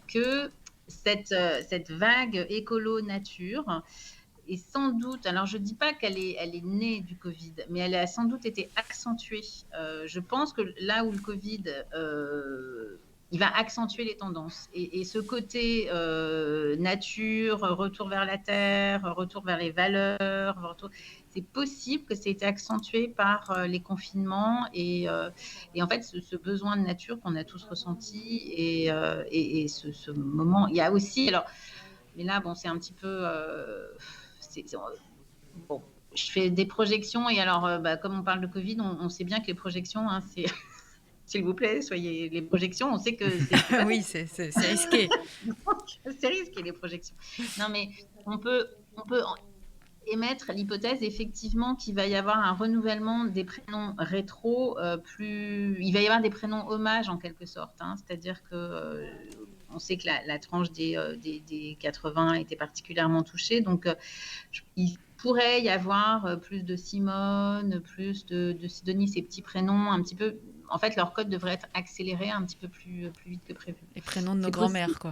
que cette vague écolo-nature est sans doute, alors je ne dis pas qu'elle est née du Covid, mais elle a sans doute été accentuée. Je pense que là où le Covid, il va accentuer les tendances. Et ce côté nature, retour vers la terre, retour vers les valeurs, c'est possible que ça ait été accentué par les confinements et en fait ce besoin de nature qu'on a tous ressenti et ce moment. Il y a aussi, alors, mais là, bon, c'est un petit peu... bon, je fais des projections et alors, comme on parle de Covid, on sait bien que les projections, hein, c'est... S'il vous plaît, soyez les projections. On sait que c'est Oui, c'est risqué. c'est risqué les projections. Non, mais on peut émettre l'hypothèse effectivement qu'il va y avoir un renouvellement des prénoms rétro il va y avoir des prénoms hommages en quelque sorte, hein. C'est-à-dire que on sait que la tranche des 80 était particulièrement touchée, donc il pourrait y avoir plus de Simone, plus de Sidonie, ces petits prénoms un petit peu. En fait, leur code devrait être accéléré un petit peu plus vite que prévu. Les prénoms de nos C'est grands-mères, quoi.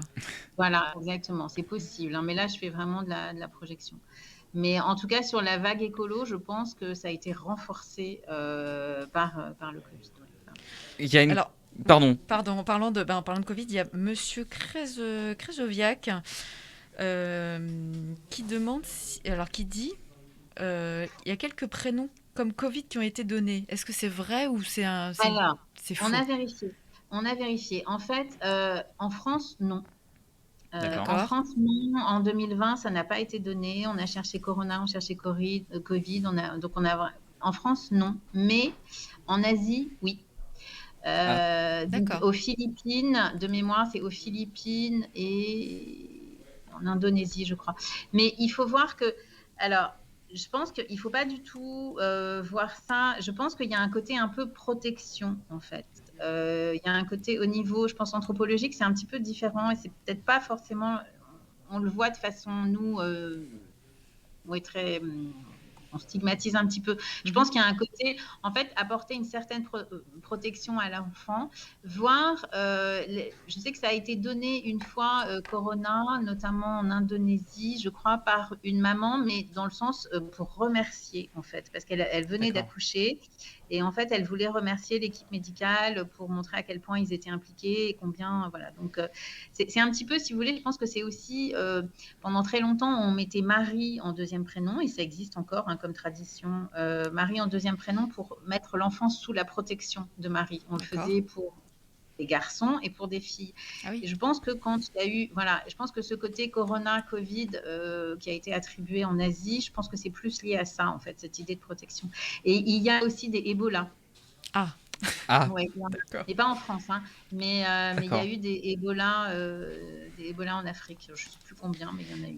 Voilà, exactement, c'est possible, hein, mais là, je fais vraiment de la projection. Mais en tout cas, sur la vague écolo, je pense que ça a été renforcé par le Covid. Il y a une... Alors, Pardon. pardon, en parlant de Covid, il y a Monsieur Krzoviak qui demande, qui dit, il y a quelques prénoms comme Covid qui ont été donnés. Est-ce que c'est vrai ou c'est Alors, faux? on a vérifié. En fait, en France, non. D'accord. En France, non. En 2020, ça n'a pas été donné. On a cherché Corona, on cherchait Covid. En France, non. Mais en Asie, oui. Donc, D'accord. aux Philippines, de mémoire, c'est aux Philippines et en Indonésie, je crois. Mais il faut voir que, alors, je pense qu'il ne faut pas du tout voir ça. Je pense qu'il y a un côté un peu protection, en fait. Il y a un côté au niveau, je pense, anthropologique, c'est un petit peu différent et c'est peut-être pas forcément. On le voit de façon, nous, très on stigmatise un petit peu. Je pense qu'il y a un côté, en fait, apporter une certaine protection à l'enfant, voire, je sais que ça a été donné une fois, Corona, notamment en Indonésie, je crois, par une maman, mais dans le sens pour remercier, en fait, parce qu'elle venait d'accoucher. Et en fait, elle voulait remercier l'équipe médicale pour montrer à quel point ils étaient impliqués et combien, voilà. Donc, c'est un petit peu, si vous voulez, je pense que c'est aussi, pendant très longtemps, on mettait Marie en deuxième prénom, et ça existe encore comme tradition, Marie en deuxième prénom pour mettre l'enfant sous la protection de Marie. On le faisait pour des garçons et pour des filles. Et je pense que quand il y a eu, je pense que ce côté Corona, Covid qui a été attribué en Asie, je pense que c'est plus lié à ça, en fait, cette idée de protection. Et il y a aussi des Ebola. Ouais, et pas en France, mais il y a eu des Ebola en Afrique. Je ne sais plus combien, mais il y en a eu.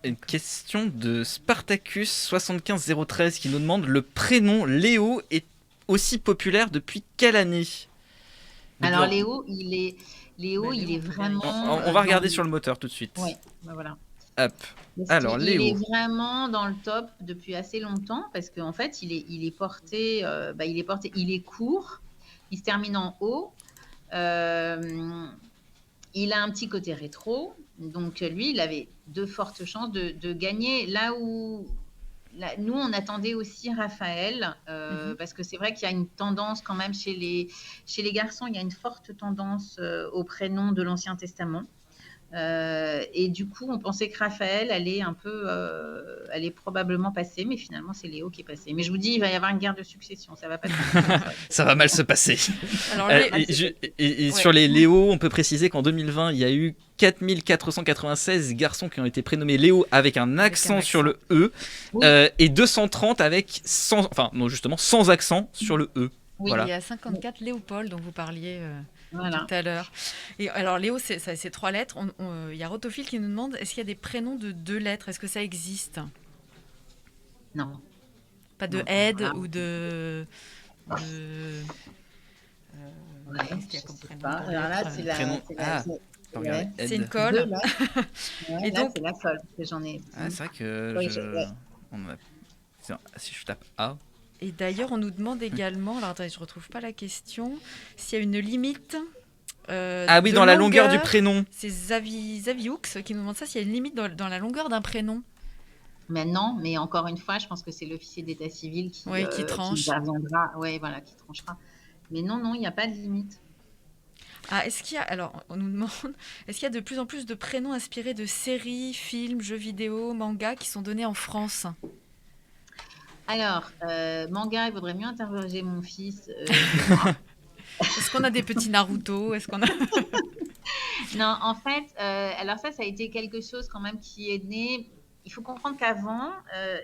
Une question de Spartacus 75013 qui nous demande: le prénom Léo est aussi populaire depuis quelle année? Alors Léo, il est vraiment... On va regarder sur le moteur tout de suite. Oui, voilà. Hop. Alors Léo. Il est vraiment dans le top depuis assez longtemps parce qu'en fait, il est porté, il est court, il se termine en haut, il a un petit côté rétro, donc lui, il avait de fortes chances de gagner. Nous, on attendait aussi Raphaël, parce que c'est vrai qu'il y a une tendance quand même chez les garçons, il y a une forte tendance au prénom de l'Ancien Testament. Et du coup, on pensait que Raphaël allait probablement passer, mais finalement, c'est Léo qui est passé. Mais je vous dis, il va y avoir une guerre de succession, ça va pas ça va mal se passer. Alors, sur les Léo, on peut préciser qu'en 2020, il y a eu 4496 garçons qui ont été prénommés Léo avec un accent sur le E, et 230 avec sans accent sur le E. Oui, il y a 54 Léopold dont vous parliez tout à l'heure. Et alors Léo, c'est 3 lettres. Il y a Rotophile qui nous demande, est-ce qu'il y a des prénoms de 2 lettres? Est-ce que ça existe? Non. Pas de Ed ou de... Qu'est-ce qu'il y a comme prénom? Alors là, c'est une colle. Et donc, c'est la colle que j'en ai. C'est vrai que si je tape A... Et d'ailleurs, on nous demande également, alors attendez, je ne retrouve pas la question, s'il y a une limite. Dans la longueur du prénom. C'est Zavioux qui nous demande ça, s'il y a une limite dans la longueur d'un prénom. Mais non, mais encore une fois, je pense que c'est l'officier d'état civil qui tranche. Qui interviendra, qui tranchera. Mais non, il n'y a pas de limite. Est-ce qu'il y a, alors on nous demande, est-ce qu'il y a de plus en plus de prénoms inspirés de séries, films, jeux vidéo, mangas qui sont donnés en France? Alors, manga, il vaudrait mieux interroger mon fils. Est-ce qu'on a des petits Naruto? Est-ce qu'on a... Non, en fait, alors ça a été quelque chose quand même qui est né. Il faut comprendre qu'avant,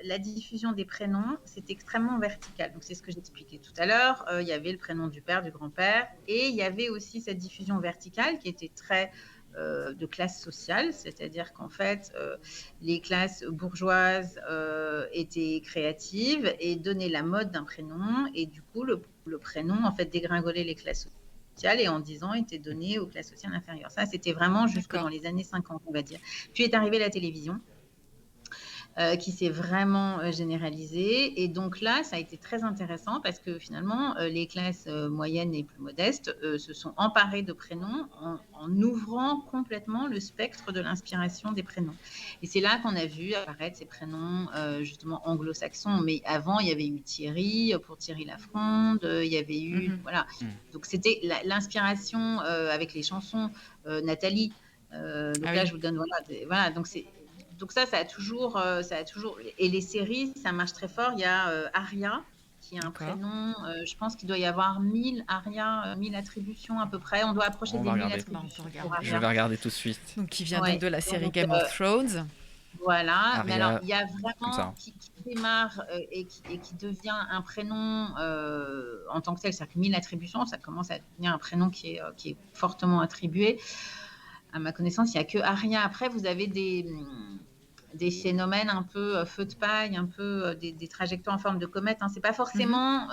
la diffusion des prénoms, c'était extrêmement vertical. Donc, c'est ce que j'expliquais tout à l'heure. Il y avait le prénom du père, du grand-père, et il y avait aussi cette diffusion verticale qui était très... de classe sociale, c'est-à-dire qu'en fait, les classes bourgeoises étaient créatives et donnaient la mode d'un prénom, et du coup, le prénom, en fait, dégringolait les classes sociales et en 10 ans était donné aux classes sociales inférieures. Ça, c'était vraiment jusque dans les années 50, on va dire. Puis est arrivée la télévision, qui s'est vraiment généralisée. Et donc là, ça a été très intéressant parce que finalement, les classes moyennes et plus modestes se sont emparées de prénoms en ouvrant complètement le spectre de l'inspiration des prénoms. Et c'est là qu'on a vu apparaître ces prénoms justement anglo-saxons. Mais avant, il y avait eu Thierry pour Thierry Lafronde, il y avait eu... Voilà. Donc c'était l'inspiration avec les chansons, Nathalie. Donc là, je vous donne... Voilà, donc ça a toujours... Et les séries, ça marche très fort. Il y a Aria, qui est un prénom, je pense qu'il doit y avoir 1000 Aria, 1000 attributions à peu près. On doit approcher des 1000 attributions. Je vais regarder tout de suite. Donc, qui vient donc de la série Game of Thrones. Voilà, Aria, mais alors il y a vraiment qui démarre et qui devient un prénom en tant que tel, c'est-à-dire que 1000 attributions, ça commence à devenir un prénom qui est fortement attribué. À ma connaissance, il n'y a que Aria. Après, vous avez des phénomènes un peu feu de paille, un peu des trajectoires en forme de comète. Ce n'est pas forcément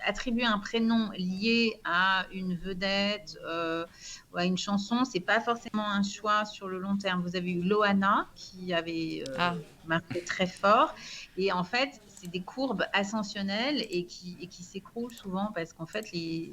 attribuer un prénom lié à une vedette ou à une chanson. Ce n'est pas forcément un choix sur le long terme. Vous avez eu Loana qui avait marqué très fort. Et en fait, c'est des courbes ascensionnelles et qui s'écroulent souvent parce qu'en fait, c'est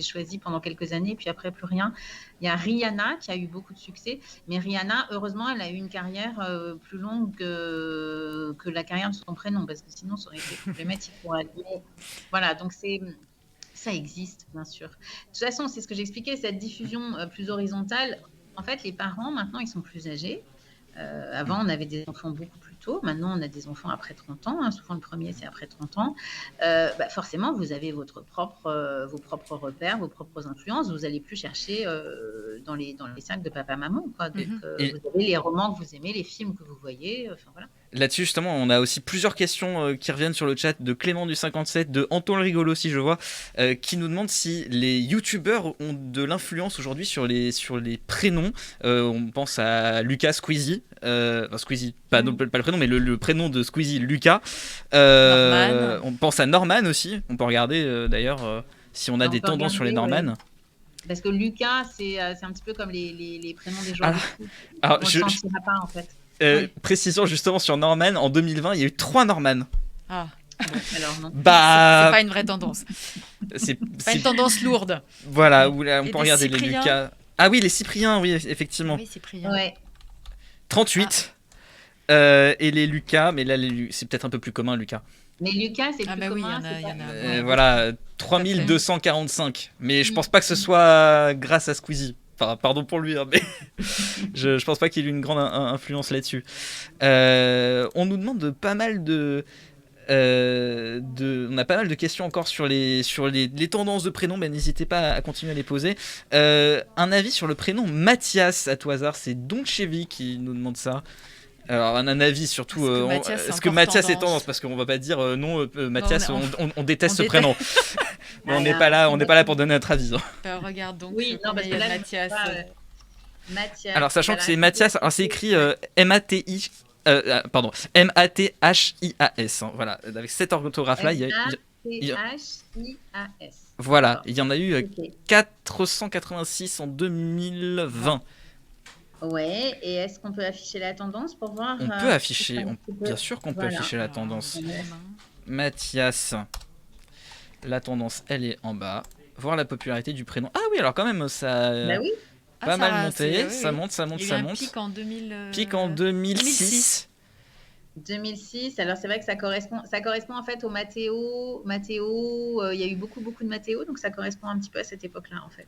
choisi pendant quelques années, puis après, plus rien. Il y a Rihanna qui a eu beaucoup de succès, mais Rihanna, heureusement, elle a eu une carrière plus longue que la carrière de son prénom, parce que sinon, ça aurait été problématique pour elle. Mais voilà, donc ça existe, bien sûr. De toute façon, c'est ce que j'expliquais, cette diffusion plus horizontale. En fait, les parents, maintenant, ils sont plus âgés. Avant, on avait des enfants beaucoup plus tôt. Maintenant, on a des enfants après 30 ans. Souvent, le premier, c'est après 30 ans. Forcément, vous avez vos propres repères, vos propres influences. Vous n'allez plus chercher dans les sacs de papa-maman. Donc, Et vous avez les romans que vous aimez, les films que vous voyez. Voilà. là-dessus, justement, on a aussi plusieurs questions qui reviennent sur le chat de Clément du 57, de Anton le rigolo, si je vois, qui nous demande si les youtubeurs ont de l'influence aujourd'hui sur les prénoms. On pense à Lucas Squeezie, enfin Squeezie, pas le prénom, mais le prénom de Squeezie, Lucas. On pense à Norman aussi. On peut regarder d'ailleurs si on a des tendances sur les Norman. Ouais. Parce que Lucas, c'est un petit peu comme les prénoms des joueurs de foot. Alors, on ne sentira pas, en fait. Précision justement sur Norman, en 2020, il y a eu 3 Norman. Ah. Alors non. C'est pas une vraie tendance. C'est pas une tendance lourde. Voilà, où là, on peut regarder Cypriens. les Lucas. Ah oui, les Cypriens, oui, effectivement. Oui, Cyprien. Ouais. 38. Et les Lucas, mais là, c'est peut-être un peu plus commun, Lucas. Mais Lucas, c'est plus oui, commun. il y en a. Voilà, 3245. Mais je pense pas que ce soit grâce à Squeezie. Enfin, pardon pour lui, hein, mais je pense pas qu'il ait eu une grande influence là-dessus. On nous demande pas mal on a pas mal de questions encore sur les tendances de prénoms, mais n'hésitez pas à continuer à les poser. Un avis sur le prénom Mathias, à tout hasard, c'est Donchevi qui nous demande ça. Alors un avis surtout, est-ce que Mathias est tendance, parce qu'on va pas dire non, Mathias, on déteste ce prénom. Mais on n'est pas là pour donner notre avis. Regarde donc. Oui, non, parce que là, Mathias. Mathias. Alors sachant que c'est Mathias, alors c'est écrit M-A-T-H-I-A-S, hein, voilà, avec cette orthographe-là, M-A-T-H-I-A-S. Voilà, il y en a eu 486 en 2020. Ouais, et est-ce qu'on peut afficher la tendance pour voir? On peut afficher, bien sûr qu'on peut afficher la tendance. Mathias, la tendance, elle est en bas. Voir la popularité du prénom. Ah oui, alors quand même, ça oui. pas mal monté, ça monte. Il y a eu un pic en 2006. 2006, alors c'est vrai que ça correspond en fait au Matteo, il y a eu beaucoup de Matteo, donc ça correspond un petit peu à cette époque-là en fait.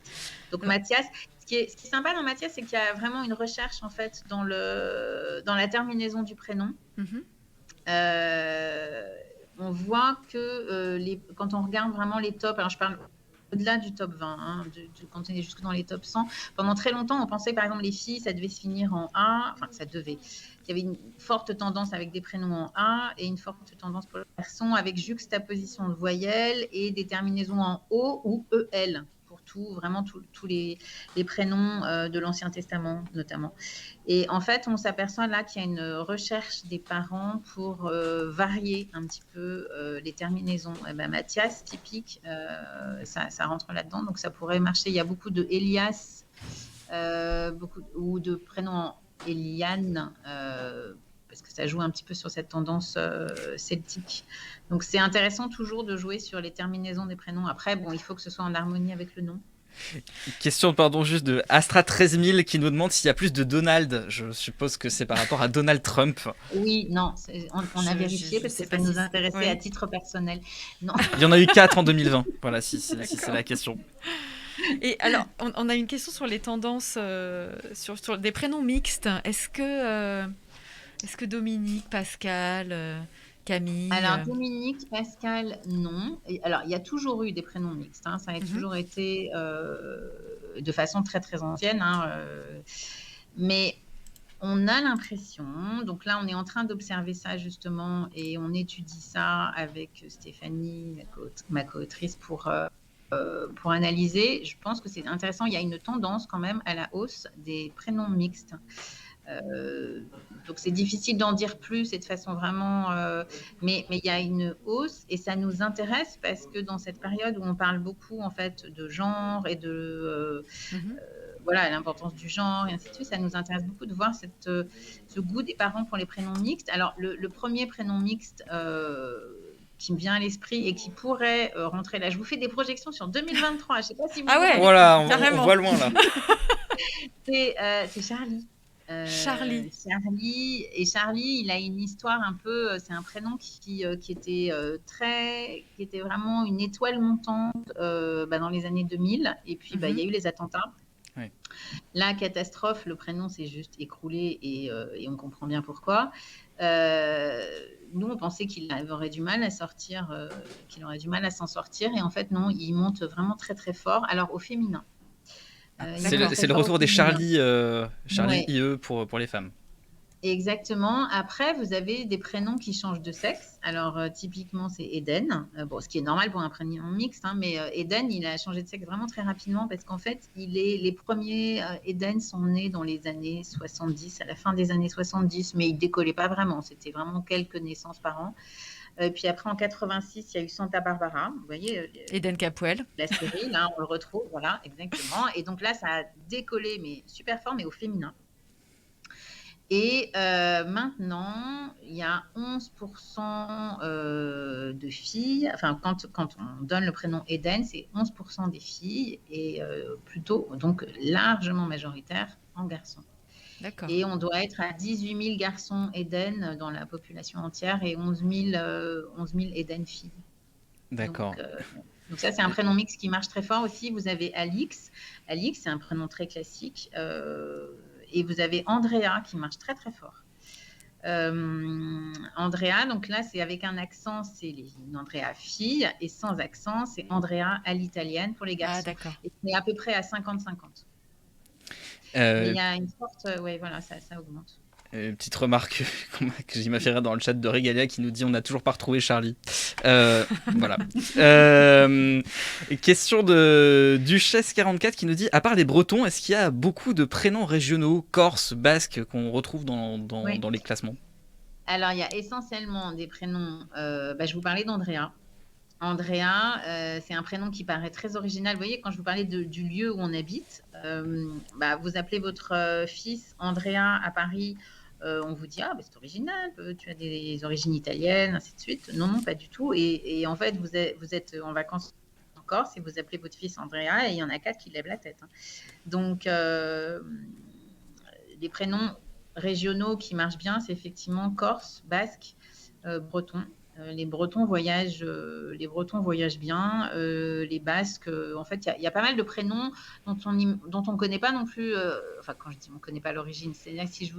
Donc Mathias, ce qui est sympa dans Mathias, c'est qu'il y a vraiment une recherche en fait dans la terminaison du prénom. On voit que quand on regarde vraiment les tops, alors je parle au-delà du top 20, quand on est jusque dans les top 100, pendant très longtemps, on pensait par exemple les filles, ça devait se finir en A, enfin ça devait. Il y avait une forte tendance avec des prénoms en A et une forte tendance pour les garçons avec juxtaposition de voyelles et des terminaisons en O ou EL pour vraiment tous les prénoms de l'Ancien Testament notamment. Et en fait, on s'aperçoit là qu'il y a une recherche des parents pour varier un petit peu les terminaisons. Mathias, typique, ça rentre là-dedans, donc ça pourrait marcher. Il y a beaucoup de Elias, ou de prénoms en Eliane, parce que ça joue un petit peu sur cette tendance celtique. Donc c'est intéressant toujours de jouer sur les terminaisons des prénoms. Après, bon, il faut que ce soit en harmonie avec le nom. Question, juste de Astra 13000 qui nous demande s'il y a plus de Donald. Je suppose que c'est par rapport à Donald Trump. Oui, non, on a vérifié parce que ça nous intéressait à titre personnel. Non. Il y en a eu 4 en 2020. Voilà, si c'est la question. Et alors, on a une question sur les tendances, sur des prénoms mixtes. Est-ce que Dominique, Pascal, Camille... Alors, Dominique, Pascal, non. Alors, il y a toujours eu des prénoms mixtes. Ça a toujours été de façon très, très ancienne. Mais on a l'impression... Donc là, on est en train d'observer ça, justement, et on étudie ça avec Stéphanie, ma co-autrice, pour analyser. Je pense que c'est intéressant. Il y a une tendance quand même à la hausse des prénoms mixtes. Donc c'est difficile d'en dire plus et de façon vraiment mais il y a une hausse et ça nous intéresse parce que dans cette période où on parle beaucoup en fait de genre et de voilà, l'importance du genre, et ainsi de suite. Ça nous intéresse beaucoup de voir ce goût des parents pour les prénoms mixtes. Alors, le premier prénom mixte qui me vient à l'esprit et qui pourrait rentrer là, je vous fais des projections sur 2023. Je ne sais pas si vous Ah vous ouais, rendez Voilà, on carrément. voit loin là. c'est Charlie. Charlie. Charlie. Et Charlie, il a une histoire un peu. C'est un prénom qui était qui était vraiment une étoile montante dans les années 2000. Et puis, il y a eu les attentats. Ouais. La catastrophe, le prénom s'est juste écroulé et on comprend bien pourquoi. Nous, on pensait qu'il aurait du mal à sortir, qu'il aurait du mal à s'en sortir. Et en fait, non, il monte vraiment très, très fort. Alors, au féminin. C'est le retour des Charlie Ouais. IE pour les femmes. Exactement. Après, vous avez des prénoms qui changent de sexe. Alors, typiquement, c'est Eden. Ce qui est normal pour un prénom mixte, hein, mais Eden, il a changé de sexe vraiment très rapidement parce qu'en fait, les premiers Eden sont nés dans les années 70, à la fin des années 70, mais ils ne décollaient pas vraiment. C'était vraiment quelques naissances par an. Puis après, en 86, il y a eu Santa Barbara. Vous voyez Eden Capwell. La série, là, on le retrouve. Voilà, exactement. Et donc là, ça a décollé, mais super fort, mais au féminin. Et maintenant, il y a 11% de filles, enfin quand on donne le prénom Eden, c'est 11% des filles et plutôt, donc largement majoritaire en garçons. D'accord. Et on doit être à 18 000 garçons Eden dans la population entière et 11 000 Eden filles. D'accord. Donc ça, c'est un prénom mix qui marche très fort aussi. Vous avez Alix. Alix, c'est un prénom très classique. Et vous avez Andrea qui marche très très fort. Andrea, donc là c'est avec un accent, c'est une Andrea fille, et sans accent c'est Andrea à l'italienne pour les garçons. Ah d'accord. Et c'est à peu près à 50-50. Mais il y a une forte, voilà, ça augmente. Petite remarque que j'imagine dans le chat de Regalia qui nous dit on n'a toujours pas retrouvé Charlie. Voilà. Question de Duchesse44 qui nous dit à part les Bretons, est-ce qu'il y a beaucoup de prénoms régionaux, corse, basque qu'on retrouve dans les classements? Alors il y a essentiellement des prénoms. Je vous parlais d'Andrea. Andrea, c'est un prénom qui paraît très original. Vous voyez, quand je vous parlais du lieu où on habite, vous appelez votre fils Andrea à Paris. On vous dit c'est original, tu as des origines italiennes, ainsi de suite. Non, pas du tout. Et en fait, vous êtes en vacances en Corse et vous appelez votre fils Andrea et il y en a 4 qui lèvent la tête. Hein. Donc, les prénoms régionaux qui marchent bien, c'est effectivement Corse, Basque, Breton. Les Bretons voyagent bien. Les Basques, en fait, il y a pas mal de prénoms dont on ne connaît pas non plus. Quand je dis on ne connaît pas l'origine, c'est-à-dire que si je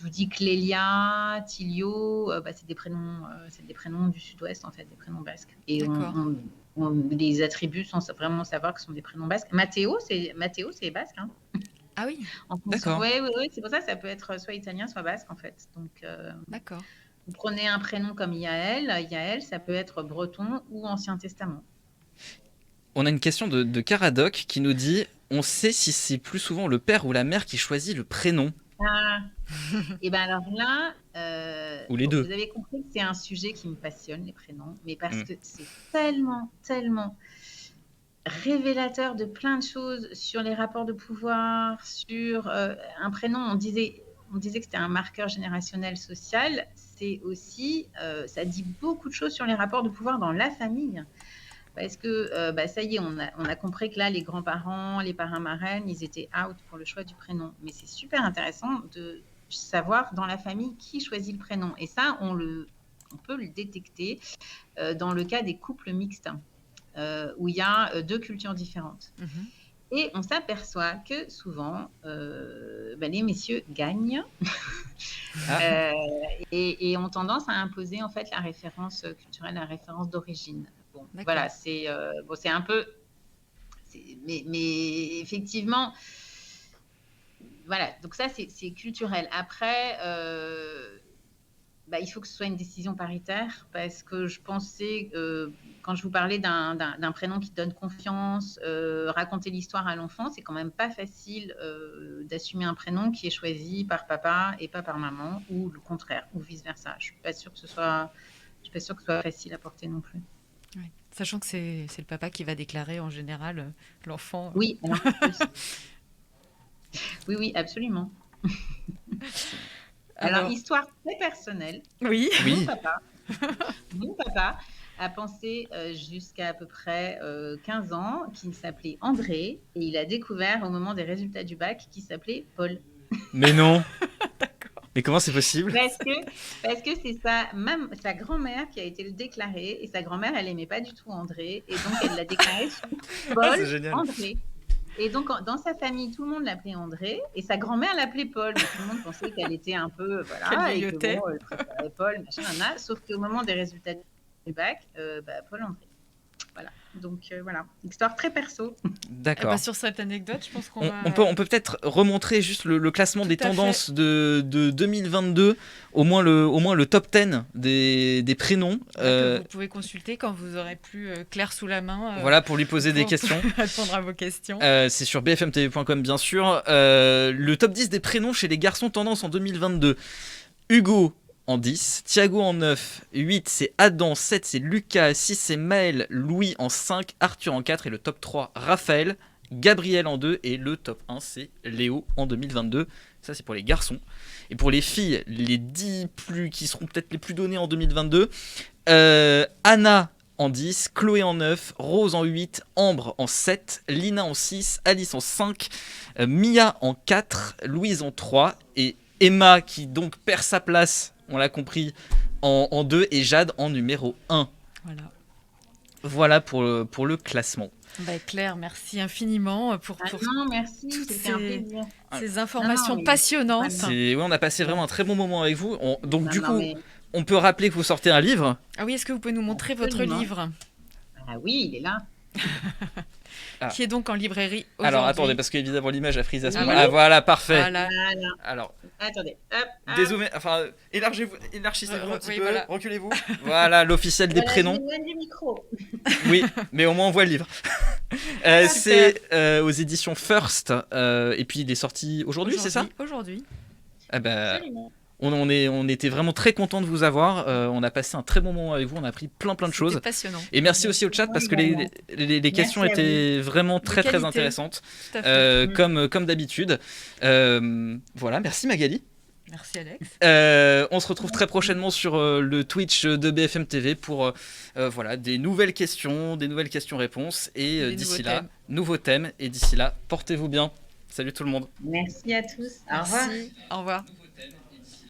vous dis Clélia, Tilio, c'est des prénoms du Sud-Ouest en fait, des prénoms basques. Et on les attribue sans vraiment savoir que ce sont des prénoms basques. Mathéo, c'est basque. Hein. Ah oui. D'accord. Oui, c'est pour ça que ça peut être soit italien, soit basque en fait. Donc, d'accord. Vous prenez un prénom comme Yael. Yael, ça peut être breton ou Ancien Testament. On a une question de Caradoc qui nous dit on sait si c'est plus souvent le père ou la mère qui choisit le prénom. Et bien alors là, ou les deux. Vous avez compris que c'est un sujet qui me passionne, les prénoms, mais parce que c'est tellement, tellement révélateur de plein de choses sur les rapports de pouvoir, sur un prénom, on disait que c'était un marqueur générationnel social, c'est aussi, ça dit beaucoup de choses sur les rapports de pouvoir dans la famille. Parce que ça y est, on a compris que là, les grands-parents, les parrains-marraines, ils étaient out pour le choix du prénom. Mais c'est super intéressant de savoir dans la famille qui choisit le prénom. Et ça, on peut le détecter dans le cas des couples mixtes, où il y a 2 cultures différentes. Mm-hmm. Et on s'aperçoit que souvent, les messieurs gagnent et ont tendance à imposer en fait la référence culturelle, la référence d'origine. Bon, voilà, c'est un peu... Mais effectivement, voilà, donc ça, c'est culturel. Après, il faut que ce soit une décision paritaire parce que je pensais, quand je vous parlais d'un prénom qui donne confiance, raconter l'histoire à l'enfant, c'est quand même pas facile d'assumer un prénom qui est choisi par papa et pas par maman ou le contraire, ou vice-versa. Je suis pas sûre que ce soit facile à porter non plus. Oui. Sachant que c'est le papa qui va déclarer en général l'enfant. Oui, alors, oui, absolument. Alors, histoire très personnelle. Oui. Mon papa a pensé jusqu'à à peu près 15 ans qu'il s'appelait André et il a découvert au moment des résultats du bac qu'il s'appelait Paul. Mais non. Mais comment c'est possible? Parce que c'est sa grand-mère qui a été le déclarer et sa grand-mère, elle aimait pas du tout André et donc elle l'a déclaré sous Paul André. Et donc, dans sa famille, tout le monde l'appelait André et sa grand-mère l'appelait Paul. Mais tout le monde pensait qu'elle était un peu, voilà, et que bon, elle préférait Paul, machin, nana. Sauf qu'au moment des résultats du bac, Paul André. Voilà. Donc, voilà. Histoire très perso. D'accord. Sur cette anecdote, je pense qu'on va... On peut peut-être remontrer juste le classement des tendances de 2022, au moins le top 10 des prénoms. Que vous pouvez consulter quand vous aurez plus Claire sous la main. Voilà, pour lui poser des questions. Répondre à vos questions. C'est sur bfmtv.com, bien sûr. Le top 10 des prénoms chez les garçons tendance en 2022. Hugo en 10, Thiago en 9, 8 c'est Adam, 7 c'est Lucas, 6 c'est Maël, Louis en 5, Arthur en 4 et le top 3 Raphaël, Gabriel en 2 et le top 1 c'est Léo en 2022. Ça c'est pour les garçons. Et pour les filles, les 10 qui seront peut-être les plus donnés en 2022, Anna en 10, Chloé en 9, Rose en 8, Ambre en 7, Lina en 6, Alice en 5, Mia en 4, Louise en 3 et Emma qui donc perd sa place, on l'a compris, en 2 et Jade en numéro 1. Voilà pour le classement. Claire, merci infiniment pour non, merci, c'était un plaisir. Ces informations passionnantes. Oui, on a passé vraiment un très bon moment avec vous. On peut rappeler que vous sortez un livre. Ah oui, est-ce que vous pouvez nous montrer votre livre? Ah oui, il est là. Qui est donc en librairie aujourd'hui. Alors attendez, parce qu'évidemment l'image a frise à ce moment-là. Voilà, parfait. Voilà. Alors, attendez, dézoomez, enfin, élargissez un petit peu, reculez-vous. Voilà, l'officiel des prénoms. Du micro. Oui, mais au moins on voit le livre. C'est aux éditions First, et puis il est sorti aujourd'hui, c'est ça? Aujourd'hui. On était vraiment très contents de vous avoir. On a passé un très bon moment avec vous. On a appris plein de choses. C'était passionnant. Et merci aussi au chat parce que les questions étaient vraiment très intéressantes, comme d'habitude. Voilà, merci Magali. Merci Alex. On se retrouve très prochainement sur le Twitch de BFM TV pour des nouvelles questions-réponses. Et d'ici là, nouveaux thèmes. Et d'ici là, portez-vous bien. Salut tout le monde. Merci à tous. Au revoir. Au revoir.